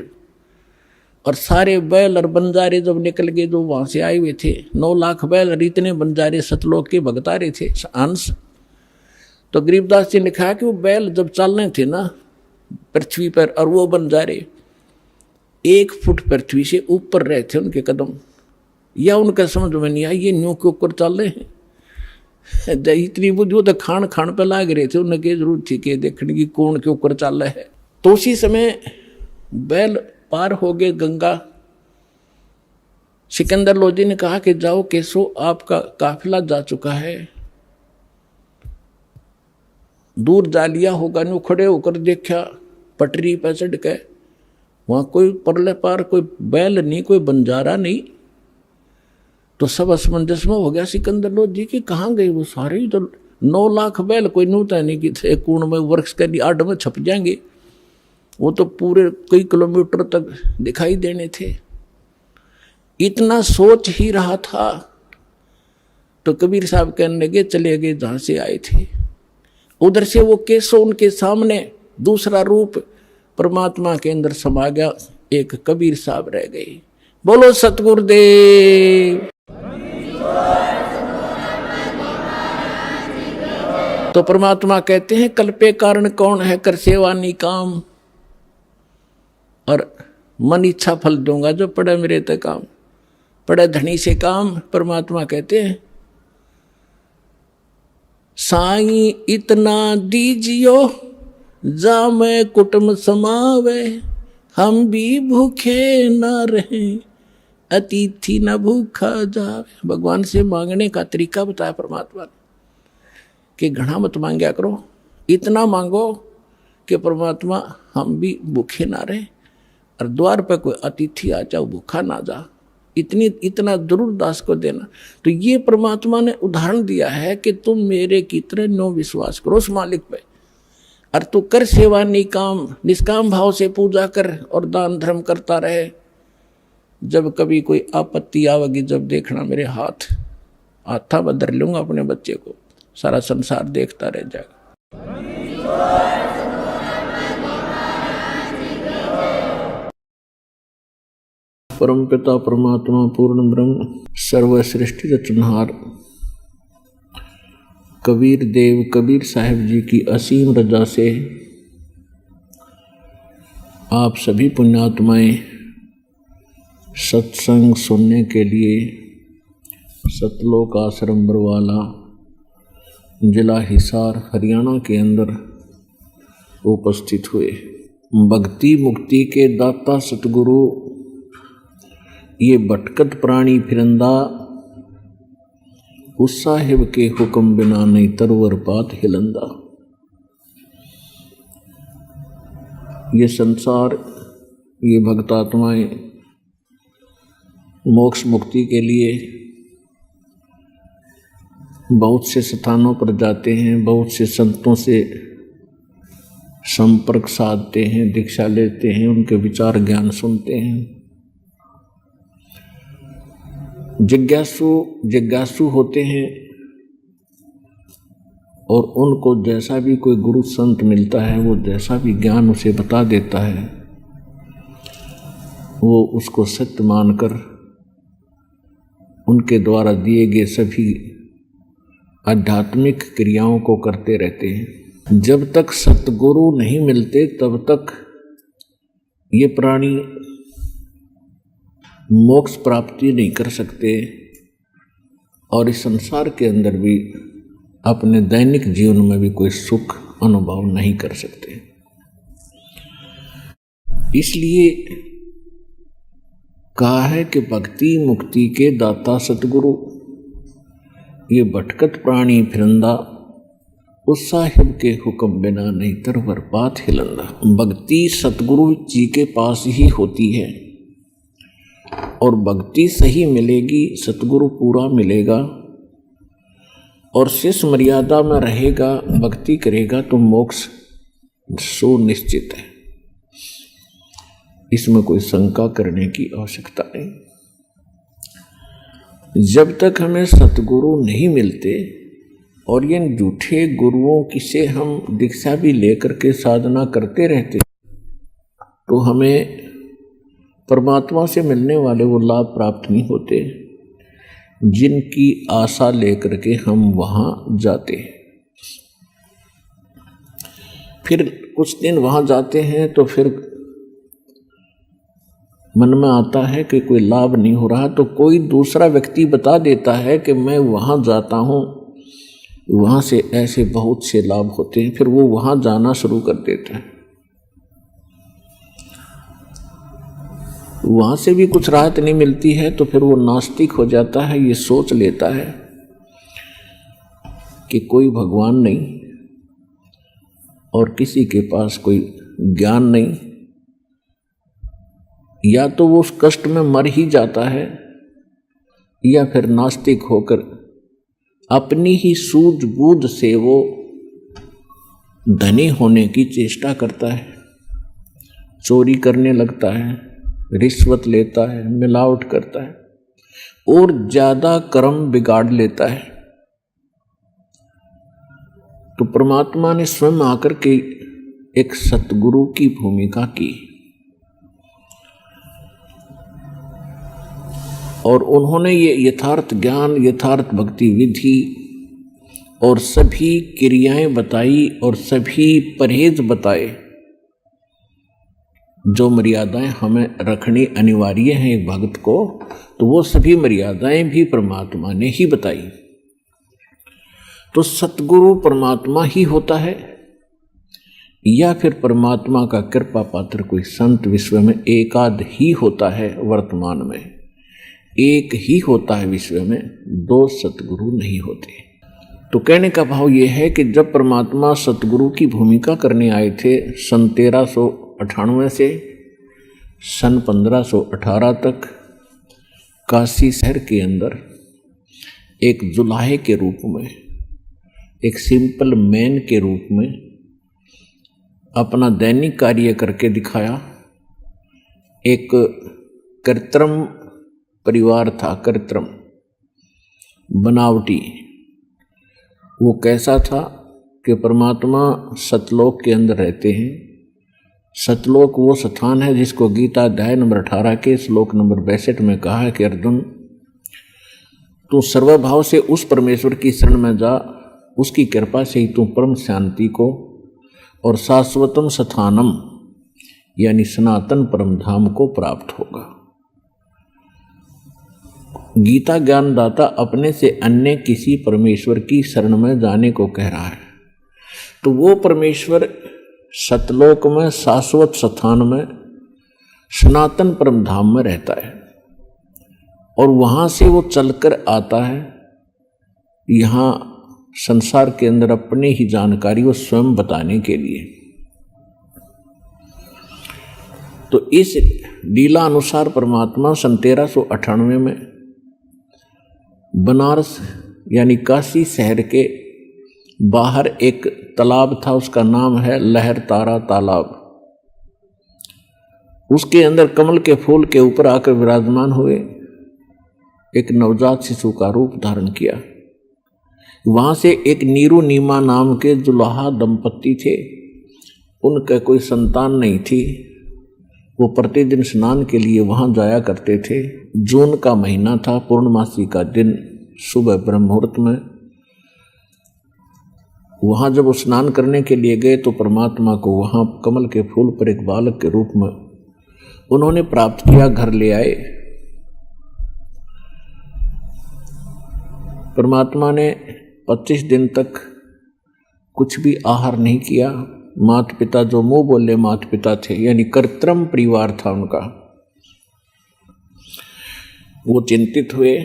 और सारे बैल और बंजारे जब निकल गए जो वहाँ से आए हुए थे, 9 लाख बैल और इतने बंजारे सतलोक के भगता रहे थे अंश। तो गरीबदास जी ने कहा कि वो बैल जब चलने थे ना पृथ्वी पर, और वो बंजारे 1 फुट पृथ्वी से ऊपर रहे थे उनके कदम, या उनका समझ में नहीं आया ये न्यू के ऊपर चल रहे हैं। इतनी बुद्धि तो खान पे लाग रहे थे, उन्हें क्या जरूरत थी कि देखने की कौन के ऊपर चल रहा है। तो उसी समय बैल पार हो गए गंगा। सिकंदर लोधी ने कहा कि जाओ केशव, आपका काफिला जा चुका है, दूर जा लिया होगा। न्यू खड़े होकर देखा पटरी पर चढ़ के, वहां कोई परले पार कोई बैल नहीं, कोई बंजारा नहीं। तो सब असमंजस में हो गया सिकंदर लोधी की, कहाँ गए वो सारे, तो 9 लाख बैल कोई नूता नहीं कि थे कूण में वर्ष के आड़ में छप जाएंगे, वो तो पूरे कई किलोमीटर तक दिखाई देने थे। इतना सोच ही रहा था तो कबीर साहब कहने लगे चले गए जहां से आए थे। उधर से वो केसो उनके सामने दूसरा रूप परमात्मा के अंदर समा गया, एक कबीर साहब रह गए। बोलो सतगुरुदेव। तो परमात्मा कहते हैं कल्पे कारण कौन है, कर सेवा निकाम, और मन इच्छा फल दूंगा जो पड़े मेरे तक काम, पड़े धनी से काम। परमात्मा कहते हैं साईं इतना दीजियो जा मैं कुटुंब समावे, हम भी भूखे न रहे अतिथि न भूखा जावे। भगवान से मांगने का तरीका बताया परमात्मा ने कि घना मत मांगया करो, इतना मांगो कि परमात्मा हम भी भूखे ना रहे और द्वार पर कोई अतिथि आ जाओ भूखा ना जा, इतना जरूर दास को देना। तो ये परमात्मा ने उदाहरण दिया है कि तुम मेरे की तरह नो विश्वास करो उस मालिक पे, और तू कर सेवा निकाम, निष्काम भाव से पूजा कर और दान धर्म करता रहे। जब कभी कोई आपत्ति आवेगी, जब देखना मेरे हाथा बदर लूंगा अपने बच्चे को, सारा संसार देखता रह जाएगा। परम पिता परमात्मा पूर्ण ब्रह्म सर्व सृष्टि रचनहार कबीर देव कबीर साहिब जी की असीम रजा से आप सभी पुण्यात्माएं सत्संग सुनने के लिए सतलोक आश्रम बरवाला जिला हिसार हरियाणा के अंदर उपस्थित हुए। भक्ति मुक्ति के दाता सतगुरु ये भटकत प्राणी फिरंदा, उस साहिब के हुक्म बिना नहीं तरवर पात हिलंदा। ये संसार, ये भक्तात्माएं मोक्ष मुक्ति के लिए बहुत से स्थानों पर जाते हैं, बहुत से संतों से संपर्क साधते हैं, दीक्षा लेते हैं, उनके विचार ज्ञान सुनते हैं। जिज्ञासु होते हैं और उनको जैसा भी कोई गुरु संत मिलता है, वो जैसा भी ज्ञान उसे बता देता है, वो उसको सत्य मानकर उनके द्वारा दिए गए सभी आध्यात्मिक क्रियाओं को करते रहते हैं। जब तक सतगुरु नहीं मिलते तब तक ये प्राणी मोक्ष प्राप्ति नहीं कर सकते और इस संसार के अंदर भी अपने दैनिक जीवन में भी कोई सुख अनुभव नहीं कर सकते। इसलिए कहा है कि भक्ति मुक्ति के दाता सतगुरु ये भटकत प्राणी फिरंदा, उस साहिब के हुक्म बिना नहीं तरवर पात हिलंदा। भक्ति सतगुरु जी के पास ही होती है और भक्ति सही मिलेगी, सतगुरु पूरा मिलेगा और शेष मर्यादा में रहेगा, भक्ति करेगा तो मोक्ष सुनिश्चित है। इसमें कोई शंका करने की आवश्यकता नहीं। जब तक हमें सतगुरु नहीं मिलते और ये झूठे गुरुओं की से हम दीक्षा भी लेकर के साधना करते रहते, तो हमें परमात्मा से मिलने वाले वो लाभ प्राप्त नहीं होते जिनकी आशा लेकर के हम वहाँ जाते हैं। फिर कुछ दिन वहाँ जाते हैं तो फिर मन में आता है कि कोई लाभ नहीं हो रहा, तो कोई दूसरा व्यक्ति बता देता है कि मैं वहाँ जाता हूँ, वहाँ से ऐसे बहुत से लाभ होते हैं। फिर वो वहाँ जाना शुरू कर देता है, वहाँ से भी कुछ राहत नहीं मिलती है तो फिर वो नास्तिक हो जाता है। ये सोच लेता है कि कोई भगवान नहीं और किसी के पास कोई ज्ञान नहीं, या तो वो उस कष्ट में मर ही जाता है या फिर नास्तिक होकर अपनी ही सूझबूझ से वो धनी होने की चेष्टा करता है, चोरी करने लगता है, रिश्वत लेता है, मिलावट करता है और ज़्यादा कर्म बिगाड़ लेता है। तो परमात्मा ने स्वयं आकर के एक सतगुरु की भूमिका की और उन्होंने ये यथार्थ ज्ञान, यथार्थ भक्ति विधि और सभी क्रियाएं बताई और सभी परहेज बताए, जो मर्यादाएं हमें रखनी अनिवार्य हैं एक भक्त को, तो वो सभी मर्यादाएं भी परमात्मा ने ही बताई। तो सतगुरु परमात्मा ही होता है या फिर परमात्मा का कृपा पात्र कोई संत विश्व में एकाध ही होता है? वर्तमान में एक ही होता है, विश्व में दो सतगुरु नहीं होते। तो कहने का भाव ये है कि जब परमात्मा सतगुरु की भूमिका करने आए थे सन 1398 से सन 1518 तक काशी शहर के अंदर एक जुलाहे के रूप में, एक सिंपल मैन के रूप में अपना दैनिक कार्य करके दिखाया। एक कृत्रिम परिवार था, कृत्रिम बनावटी। वो कैसा था कि परमात्मा सतलोक के अंदर रहते हैं। सतलोक वो स्थान है जिसको गीता अध्याय नंबर 18 के श्लोक नंबर 62 में कहा है कि अर्जुन, तू सर्वभाव से उस परमेश्वर की शरण में जा, उसकी कृपा से ही तू परम शांति को और शाश्वतम स्थानम यानी सनातन परम धाम को प्राप्त होगा। गीता ज्ञानदाता अपने से अन्य किसी परमेश्वर की शरण में जाने को कह रहा है। तो वो परमेश्वर सतलोक में, शाश्वत स्थान में, सनातन परम धाम में रहता है और वहां से वो चलकर आता है यहाँ संसार के अंदर अपनी ही जानकारी वो स्वयं बताने के लिए। तो इस लीला अनुसार परमात्मा सन 1398 में बनारस यानी काशी शहर के बाहर एक तालाब था, उसका नाम है लहर तारा तालाब। उसके अंदर कमल के फूल के ऊपर आकर विराजमान हुए, एक नवजात शिशु का रूप धारण किया। वहां से एक नीरू नीमा नाम के जुलाहा दंपत्ति थे, उनका कोई संतान नहीं थी। वो प्रतिदिन स्नान के लिए वहां जाया करते थे। जून का महीना था, पूर्णमासी का दिन, सुबह ब्रह्म मुहूर्त में वहां जब वो स्नान करने के लिए गए तो परमात्मा को वहां कमल के फूल पर एक बालक के रूप में उन्होंने प्राप्त किया, घर ले आए। परमात्मा ने 25 दिन तक कुछ भी आहार नहीं किया। माता पिता जो मुंह बोले माता पिता थे, यानी कृत्रिम परिवार था उनका, वो चिंतित हुए।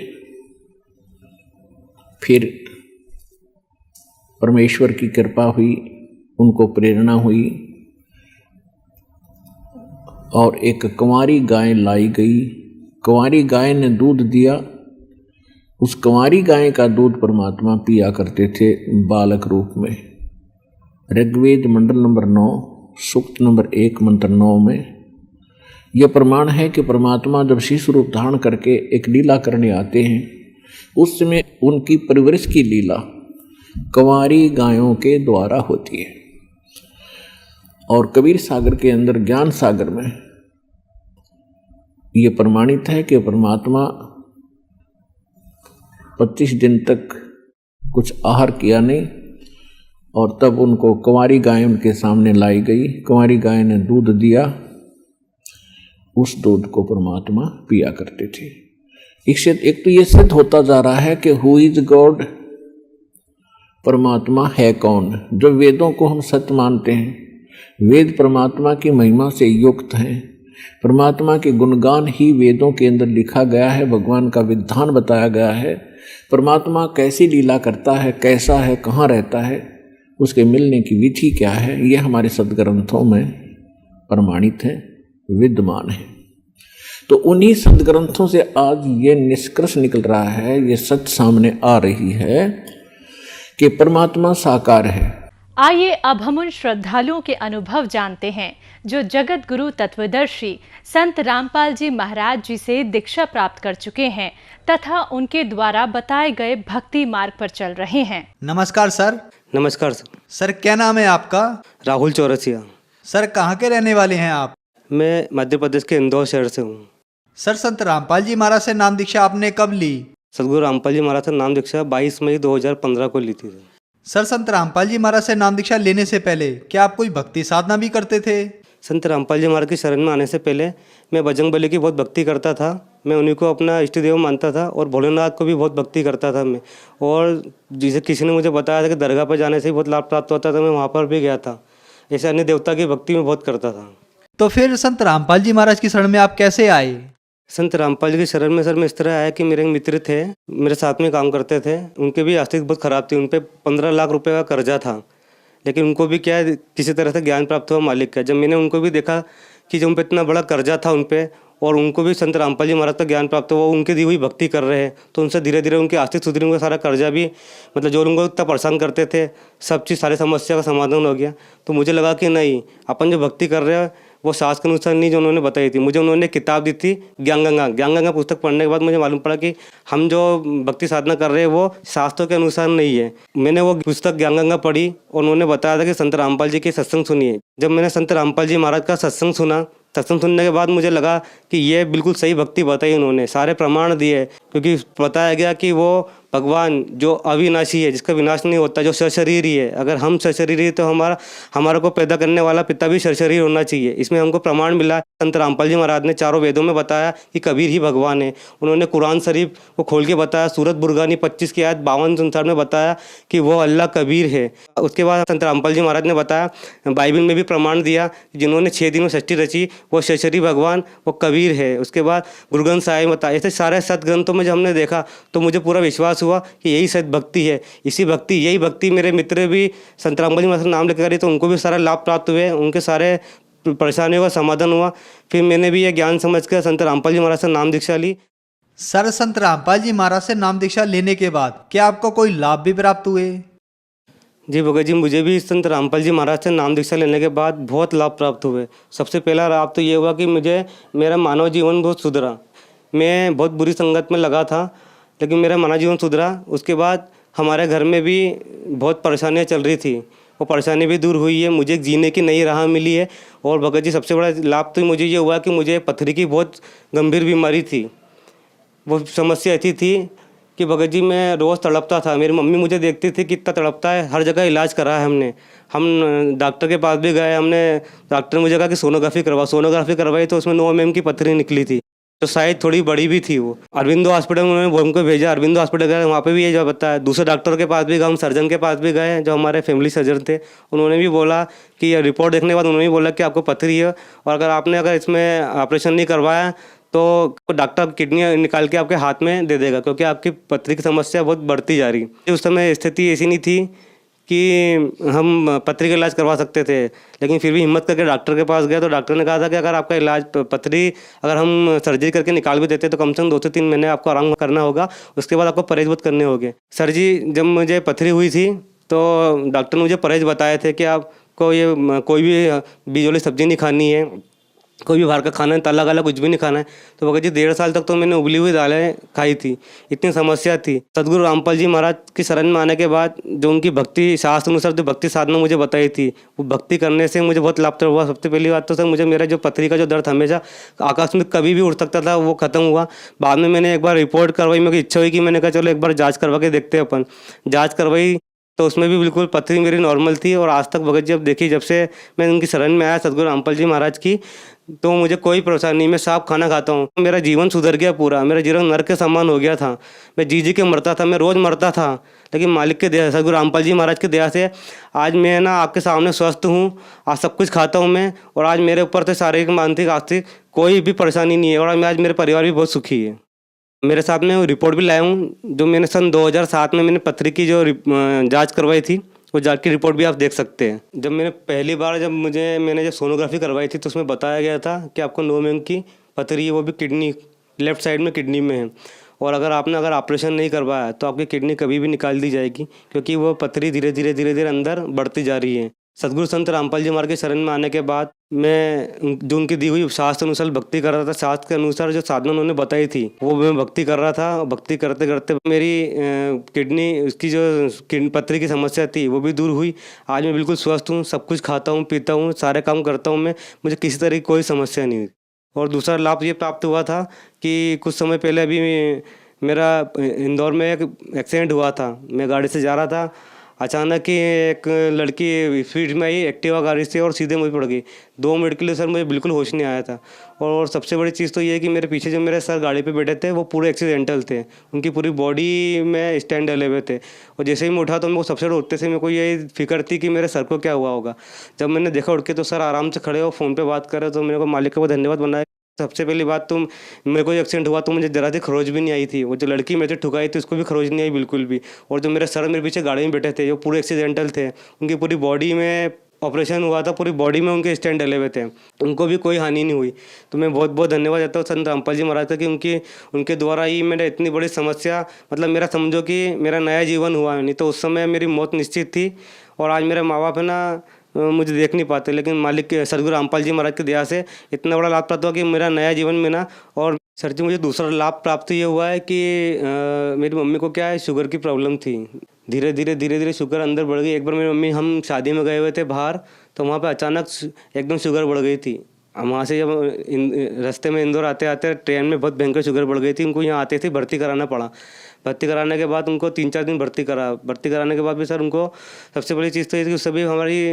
फिर परमेश्वर की कृपा हुई, उनको प्रेरणा हुई और एक कुंवारी गाय लाई गई। कुंवारी गाय ने दूध दिया। उस कुंवारी गाय का दूध परमात्मा पिया करते थे बालक रूप में। ऋग्वेद मंडल नंबर 9 सूक्त नंबर 1 मंत्र 9 में यह प्रमाण है कि परमात्मा जब शिशु रूप धारण करके एक लीला करने आते हैं, उस समय उनकी परवरिश की लीला कुंवारी गायों के द्वारा होती है। और कबीर सागर के अंदर, ज्ञान सागर में यह प्रमाणित है कि परमात्मा 25 दिन तक कुछ आहार किया नहीं और तब उनको कुंवारी गाय उनके सामने लाई गई। कुंवारी गाय ने दूध दिया, उस दूध को परमात्मा पिया करते थे। एक तो ये सिद्ध होता जा रहा है कि हु इज गॉड, परमात्मा है कौन। जो वेदों को हम सत्य मानते हैं, वेद परमात्मा की महिमा से युक्त हैं, परमात्मा के गुणगान ही वेदों के अंदर लिखा गया है, भगवान का विधान बताया गया है। परमात्मा कैसी लीला करता है, कैसा है, कहाँ रहता है, उसके मिलने की विधि क्या है, ये हमारे सदग्रंथों में प्रमाणित है, विद्यमान है। तो उन्हीं सदग्रंथों से आज ये निष्कर्ष निकल रहा है, ये सच सामने आ रही है कि परमात्मा साकार है। आइए अब हम उन श्रद्धालुओं के अनुभव जानते हैं जो जगत गुरु तत्वदर्शी संत रामपाल जी महाराज जी से दीक्षा प्राप्त कर चुके हैं तथा उनके द्वारा बताए गए भक्ति मार्ग पर चल रहे हैं। नमस्कार सर, नमस्कार सर। सर क्या नाम है आपका? राहुल चौरसिया। सर कहाँ के रहने वाले हैं आप? मैं मध्य प्रदेश के इंदौर शहर से हूँ। सर संत रामपाल जी महाराज से नाम दीक्षा आपने कब ली? सदगुरु रामपाल जी महाराज से नाम दीक्षा 22 मई 2015 को ली थी। सर संत रामपाल जी महाराज से नाम दीक्षा लेने से पहले क्या आप कोई भक्ति साधना भी करते थे? संत रामपाल जी महाराज की शरण में आने से पहले मैं बजरंग बली की बहुत भक्ति करता था। मैं उन्हीं को अपना इष्ट देव मानता था और भोलेनाथ को भी बहुत भक्ति करता था मैं। और जिसे किसी ने मुझे बताया था कि दरगाह पर जाने से ही बहुत लाभ प्राप्त होता था, मैं वहाँ पर भी गया था। ऐसे अन्य देवता की भक्ति में बहुत करता था। तो फिर संत रामपाल जी महाराज की शरण में आप कैसे आए? संत रामपाल जी की शरण में सर मैं इस तरह आया कि मेरे एक मित्र थे, मेरे साथ में काम करते थे। उनके भी आर्थिक बहुत ख़राब थी, उन पर 15 लाख रुपए का कर्जा था। लेकिन उनको भी क्या है, किसी तरह से ज्ञान प्राप्त हुआ मालिक का। जब मैंने उनको भी देखा कि जब उन पर इतना बड़ा कर्जा था उन पर, और उनको भी संत रामपाल जी महाराज का ज्ञान प्राप्त हुआ, उनकी दी हुई भक्ति कर रहे हैं, तो उनसे धीरे धीरे उनकी आर्थिक सुधरी, उनका सारा कर्जा भी, मतलब जो उनको इतना परेशान करते थे, सब चीज़ सारी समस्या का समाधान हो गया। तो मुझे लगा कि नहीं, अपन जो भक्ति कर रहे हैं वो शास्त्र के अनुसार नहीं जो उन्होंने बताई थी। मुझे उन्होंने किताब दी थी ज्ञान गंगा पुस्तक पढ़ने के बाद मुझे मालूम पड़ा कि हम जो भक्ति साधना कर रहे हैं वो शास्त्रों के अनुसार नहीं है। मैंने वो पुस्तक ज्ञान गंगा पढ़ी और उन्होंने बताया था कि संत रामपाल जी की सत्संग सुनिए। जब मैंने संत रामपाल जी महाराज का सत्संग सुना, सत्संग सुनने के बाद मुझे लगा कि ये बिल्कुल सही भक्ति बताई उन्होंने, सारे प्रमाण दिए। क्योंकि बताया गया कि वो भगवान जो अविनाशी है, जिसका विनाश नहीं होता, जो सशरीरी है। अगर हम सशरीरी तो हमारा को पैदा करने वाला पिता भी सशरीर होना चाहिए। इसमें हमको प्रमाण मिला। संत रामपाल जी महाराज ने चारों वेदों में बताया कि कबीर ही भगवान है। उन्होंने कुरान शरीफ को खोल के बताया, सूरत बुरगानी 25 की आयत 52 में बताया कि वो अल्लाह कबीर है। उसके बाद संत रामपाल जी महाराज ने बताया, बाइबल में भी प्रमाण दिया, जिन्होंने 6 दिन में सृष्टि रची वो सशरीरी भगवान वो कबीर है। उसके बाद गुरु ग्रंथ साहिब बताया। ऐसे सारे सदग्रंथों में जब हमने देखा तो मुझे पूरा विश्वास हुआ कि यही सत भक्ति है। यही भक्ति मेरे मित्र भी संत रामपाल जी महाराज नाम लेकर करी, तो उनको भी सारा लाभ प्राप्त हुए, उनके सारे परेशानियों का समाधान हुआ। फिर मैंने भी ये ज्ञान समझ कर संत रामपाल जी महाराज से नाम दीक्षा ली। सर संत रामपाल जी महाराज से नाम दीक्षा लेने के बाद क्या आपको कोई लाभ भी प्राप्त हुए? जी भगत जी, मुझे भी संत रामपाल जी महाराज से नाम दीक्षा लेने के बाद बहुत लाभ प्राप्त हुए। सबसे पहला लाभ तो ये हुआ कि मेरा मानव जीवन बहुत सुधरा। मैं बहुत बुरी संगत में लगा था, लेकिन मेरा मानव जीवन सुधरा। उसके बाद हमारे घर में भी बहुत परेशानियां चल रही थी, वो परेशानी भी दूर हुई है। मुझे जीने की नई राह मिली है। और भगत जी, सबसे बड़ा लाभ तो मुझे ये हुआ कि मुझे पथरी की बहुत गंभीर बीमारी थी। वो समस्या ऐसी थी कि भगत जी मैं रोज़ तड़पता था। मेरी मम्मी मुझे देखती थी कि इतना तड़पता है। हर जगह इलाज करा है हमने। हम डॉक्टर के पास भी गए, डॉक्टर ने मुझे कहा कि सोनोग्राफी करवाई तो उसमें 9 mm की पथरी निकली थी, तो शायद थोड़ी बड़ी भी थी वो। अरविंदो हॉस्पिटल में उन्होंने हमको भेजा। अरविंदो हॉस्पिटल गए, वहाँ पे भी ये जो बताया। दूसरे डॉक्टर के पास भी गए, हम सर्जन के पास भी गए जो हमारे फैमिली सर्जन थे। उन्होंने भी बोला कि रिपोर्ट देखने के बाद उन्होंने भी बोला कि आपको पथरी है, और अगर इसमें ऑपरेशन नहीं करवाया तो डॉक्टर किडनी निकाल के आपके हाथ में दे देगा, क्योंकि आपकी पथरी की समस्या बहुत बढ़ती जा रही। उस समय स्थिति ऐसी नहीं थी कि हम पथरी का इलाज करवा सकते थे, लेकिन फिर भी हिम्मत करके डॉक्टर के पास गए। तो डॉक्टर ने कहा था कि अगर आपका इलाज पथरी अगर हम सर्जरी करके निकाल भी देते तो कम से कम 2 से 3 महीने आपको आराम करना होगा, उसके बाद आपको परहेज बहुत करने होंगे। सर जी, जब मुझे पथरी हुई थी तो डॉक्टर ने मुझे परहेज बताए थे कि आपको ये कोई भी बीज वाली सब्जी नहीं खानी है, कोई भी बाहर का खाना है, तला गला कुछ भी नहीं खाना है। तो भगत जी 1.5 साल तक तो मैंने उबली हुई दालें खाई थी, इतनी समस्या थी। सदगुरु रामपाल जी महाराज की शरण में आने के बाद जो उनकी भक्ति शास्त्र अनुसार जो भक्ति साधना मुझे बताई थी, वो भक्ति करने से मुझे बहुत लाभ हुआ। सबसे पहली बात तो सर, मुझे मेरा जो पथरी का जो दर्द हमेशा आकाश में कभी भी उठ सकता था, वो खत्म हुआ। बाद में मैंने एक बार रिपोर्ट करवाई, मेरी इच्छा हुई कि मैंने कहा चलो एक बार जाँच करवा के देखते हैं अपन। जाँच करवाई तो उसमें भी बिल्कुल पथरी मेरी नॉर्मल थी। और आज तक भगत जी अब देखिए, जब से मैं उनकी शरण में आया सदगुरु रामपाल जी महाराज की, तो मुझे कोई परेशानी नहीं। मैं साफ खाना खाता हूँ, मेरा जीवन सुधर गया पूरा। मेरा जीवन नरक के समान हो गया था। मैं जी के मरता था, मैं रोज़ मरता था, लेकिन मालिक के दया, सदगुरु रामपाल जी महाराज की दया से आज मैं आपके सामने स्वस्थ हूँ। आज सब कुछ खाता हूँ मैं, और आज मेरे ऊपर से शारीरिक मानसिक आर्थिक कोई भी परेशानी नहीं है। और आज मेरे परिवार भी बहुत सुखी है। मेरे साथ में रिपोर्ट भी लाया हूँ, जो मैंने सन 2007 में मैंने पथरी की जो जाँच करवाई थी, वो जाँच की रिपोर्ट भी आप देख सकते हैं। जब मैंने पहली बार मैंने जब सोनोग्राफी करवाई थी, तो उसमें बताया गया था कि आपको 9 mm की पथरी है, वो भी किडनी लेफ्ट साइड में किडनी में है। और अगर ऑपरेशन नहीं करवाया तो आपकी किडनी कभी भी निकाल दी जाएगी, क्योंकि वो पथरी धीरे धीरे अंदर बढ़ती जा रही है। सदगुरु संत रामपाल जी महाराज के शरण में आने के बाद मैं जो उनकी दी हुई शास्त्र अनुसार भक्ति कर रहा था। शास्त्र के अनुसार जो साधना उन्होंने बताई थी वो मैं भक्ति कर रहा था। भक्ति करते करते मेरी किडनी, उसकी जो पथरी की समस्या थी वो भी दूर हुई। आज मैं बिल्कुल स्वस्थ हूँ, सब कुछ खाता हूँ, पीता हूँ, सारे काम करता हूँ मैं, मुझे किसी तरह की कोई समस्या नहीं हुई। और दूसरा लाभ ये प्राप्त हुआ था कि कुछ समय पहले अभी मेरा इंदौर में एक एक्सीडेंट हुआ था। मैं गाड़ी से जा रहा था, अचानक ही एक लड़की स्पीड में आई एक्टिवा गाड़ी से और सीधे मुझे पड़ गई। 2 मिनट के लिए सर मुझे बिल्कुल होश नहीं आया था। और सबसे बड़ी चीज़ तो ये है कि मेरे पीछे जो मेरे सर गाड़ी पे बैठे थे वो पूरे एक्सीडेंटल थे, उनकी पूरी बॉडी में स्टैंड डले हुए थे। और जैसे ही मैं उठा तो मेरे को सबसे उठते से मेरे को ये फिक्र थी कि मेरे सर को क्या हुआ होगा। जब मैंने देखा उठ के तो सर आराम से खड़े हो, फ़ोन पर बात कर रहे, तो मेरे को मालिक का धन्यवाद बनाया। सबसे पहली बात तो मेरे को एक्सीडेंट हुआ तो मुझे जरा सी खरोच भी नहीं आई थी। वो जो लड़की मेरे से ठुकाई थी उसको भी खरोच नहीं आई बिल्कुल भी। और जो मेरे सर मेरे पीछे गाड़ी में बैठे थे वो पूरे एक्सीडेंटल थे, उनकी पूरी बॉडी में ऑपरेशन हुआ था, पूरी बॉडी में उनके स्टैंड डले हुए थे, उनको भी कोई हानि नहीं हुई। तो मैं बहुत बहुत धन्यवाद देता हूँ संत रामपाल जी महाराज का कि उनके द्वारा ही मेरा इतनी बड़ी समस्या, मतलब मेरा समझो कि मेरा नया जीवन हुआ। नहीं तो उस समय मेरी मौत निश्चित थी। और आज मेरे माँ बाप है ना मुझे देख नहीं पाते, लेकिन मालिक के सदगुरु रामपाल जी महाराज की दया से इतना बड़ा लाभ प्राप्त हुआ कि मेरा नया जीवन में ना। और सर जी मुझे दूसरा लाभ प्राप्त ये हुआ है कि मेरी मम्मी को क्या है, शुगर की प्रॉब्लम थी। धीरे धीरे शुगर अंदर बढ़ गई। एक बार मेरी मम्मी, हम शादी में गए हुए थे बाहर, तो वहाँ पे अचानक एकदम शुगर बढ़ गई थी। हम वहाँ से जब रास्ते में इंदौर आते आते ट्रेन में बहुत भयंकर शुगर बढ़ गई थी। उनको यहाँ आते थे भर्ती कराना पड़ा। भर्ती कराने के बाद उनको 3-4 दिन भर्ती कराने के बाद भी सर उनको सबसे बड़ी चीज़ तो ये थी कि उस समय हमारी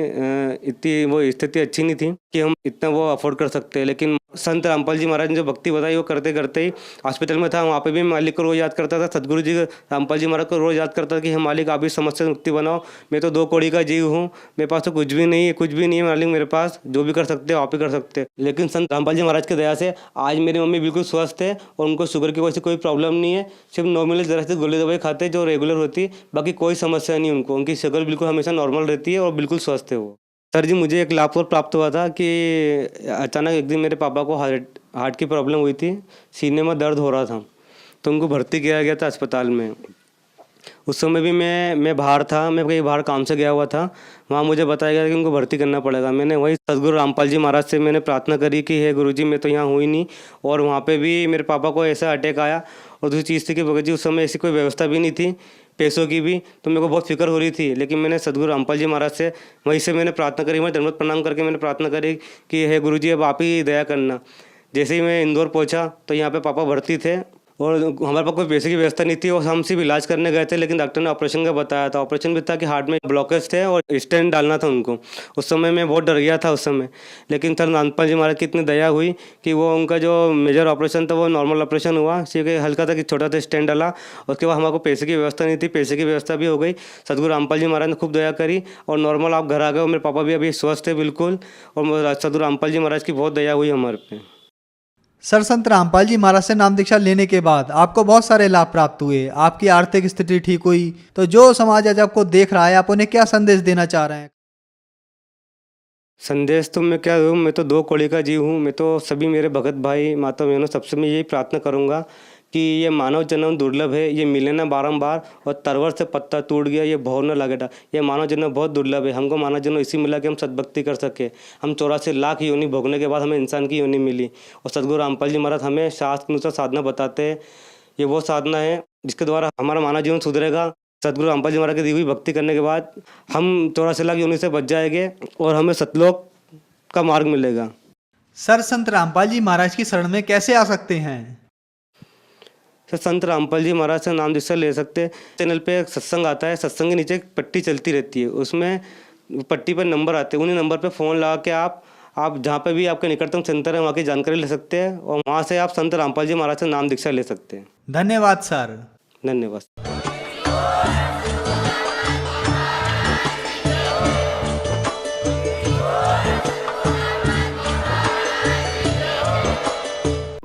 इतनी वो स्थिति अच्छी नहीं थी कि हम इतना वो अफोर्ड कर सकते हैं। लेकिन संत रामपाल जी महाराज ने जो भक्ति बताई वो करते करते ही हॉस्पिटल में था, वहाँ पे भी मालिक को रोज़ याद करता था। सदगुरु जी रामपाल जी महाराज को रोज़ याद करता था कि हम मालिक आप इस समस्या से मुक्ति बनाओ। मैं तो 2 कौड़ी का जीव हूँ, मेरे पास तो कुछ भी नहीं है मालिक, मेरे पास जो भी कर सकते हो आप ही कर सकते हैं। लेकिन संत रामपाल जी महाराज की दया से आज मेरी मम्मी बिल्कुल स्वस्थ है और उनको शुगर की वजह से कोई प्रॉब्लम नहीं है। सिर्फ नॉर्मली जरा से गोली दवाई खाते जो रेगुलर होती है, बाकी कोई समस्या नहीं उनको। उनकी शुगर बिल्कुल हमेशा नॉर्मल रहती है और बिल्कुल स्वस्थ है वो। सर जी मुझे एक लाभ और प्राप्त हुआ था कि अचानक एक दिन मेरे पापा को हार्ट की प्रॉब्लम हुई थी, सीने में दर्द हो रहा था, तो उनको भर्ती किया गया था अस्पताल में। उस समय भी मैं बाहर था, मैं कहीं बाहर काम से गया हुआ था। वहाँ मुझे बताया गया कि उनको भर्ती करना पड़ेगा। मैंने वही सदगुरु रामपाल जी महाराज से मैंने प्रार्थना करी कि हे गुरुजी मैं तो यहाँ हूँ ही नहीं। और वहाँ पे भी मेरे पापा को ऐसा अटैक आया। और दूसरी चीज़ थी कि भगत जी उस समय ऐसी कोई व्यवस्था भी नहीं थी पैसों की भी, तो मेरे को बहुत फिक्र हो रही थी। लेकिन मैंने सदगुरु रामपाल जी महाराज से वहीं से मैंने प्रार्थना करी, मैं दंडवत प्रणाम करके मैंने प्रार्थना करी कि हे गुरुजी अब आप ही दया करना। जैसे ही मैं इंदौर पहुँचा तो यहाँ पे पापा भर्ती थे और हमारे पास कोई पैसे की व्यवस्था नहीं थी और हम सिर्फ इलाज करने गए थे। लेकिन डॉक्टर ने ऑपरेशन का बताया था। ऑपरेशन भी था कि हार्ट में ब्लॉकेज थे और स्टेंट डालना था उनको। उस समय मैं बहुत डर गया था उस समय। लेकिन सर रामपाल जी महाराज की इतनी दया हुई कि वो उनका जो मेजर ऑपरेशन था वो नॉर्मल ऑपरेशन हुआ, सिर्फ हल्का था कि छोटा सा स्टेंट डाला। उसके बाद हमारे को पैसे की व्यवस्था नहीं थी, पैसे की व्यवस्था भी हो गई। सदगुरु रामपाल जी महाराज ने खूब दया करी और नॉर्मल आप घर आ गए। मेरे पापा भी अभी स्वस्थ है बिल्कुल और सदगुरु रामपाल जी महाराज की बहुत दया हुई हमारे पे। सर संत रामपाल जी महाराज से नाम दीक्षा लेने के बाद आपको बहुत सारे लाभ प्राप्त हुए, आपकी आर्थिक स्थिति ठीक हुई। तो जो समाज आज आपको देख रहा है आप उन्हें क्या संदेश देना चाह रहे हैं? संदेश तो मैं क्या दूँ, मैं तो 2 कौड़ी का जीव हूँ। मैं तो सभी मेरे भगत भाई माता बहनों सबसे मैं यही प्रार्थना करूँगा कि ये मानव जन्म दुर्लभ है, ये मिले ना बारंबार। और तरवर से पत्ता टूट गया ये भौर न लगेगा। ये मानव जन्म बहुत दुर्लभ है। हमको मानव जन्म इसी मिला कि हम सद्भक्ति कर सके। हम 84 लाख योनि भोगने के बाद हमें इंसान की योनि मिली। और सदगुरु रामपाल जी महाराज हमें शास्त्र अनुसार साधना बताते हैं। ये वो साधना है जिसके द्वारा हमारा मानव जीवन सुधरेगा। सदगुरु रामपाल जी महाराज की दी हुई भक्ति करने के बाद हम 84 लाख योनि से बच जाएंगे और हमें सतलोक का मार्ग मिलेगा। सर संत रामपाल जी महाराज की शरण में कैसे आ सकते हैं? सर संत रामपाल जी महाराज से नाम दीक्षा ले सकते हैं। चैनल पे एक सत्संग आता है, सत्संग के नीचे एक पट्टी चलती रहती है, उसमें पट्टी पर नंबर आते हैं। उन्हीं नंबर पे फ़ोन लगा के आप जहाँ पे भी आपके निकटतम सेंटर है वहाँ की जानकारी ले सकते हैं और वहाँ से आप संत रामपाल जी महाराज से नाम दीक्षा ले सकते हैं। धन्यवाद सर। धन्यवाद।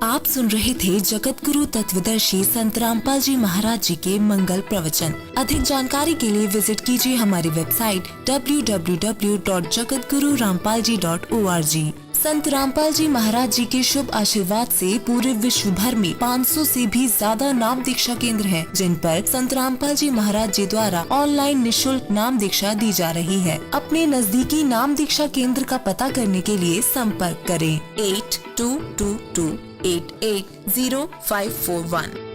आप सुन रहे थे जगत गुरु तत्वदर्शी संत रामपाल जी महाराज जी के मंगल प्रवचन। अधिक जानकारी के लिए विजिट कीजिए हमारी वेबसाइट www.jagatgururampalji.org। संत रामपाल जी महाराज जी के शुभ आशीर्वाद से पूरे विश्व भर में 500 से भी ज्यादा नाम दीक्षा केंद्र हैं, जिन पर संत रामपाल जी महाराज जी द्वारा ऑनलाइन निशुल्क नाम दीक्षा दी जा रही है। अपने नजदीकी नाम दीक्षा केंद्र का पता करने के लिए संपर्क करें 8222880541।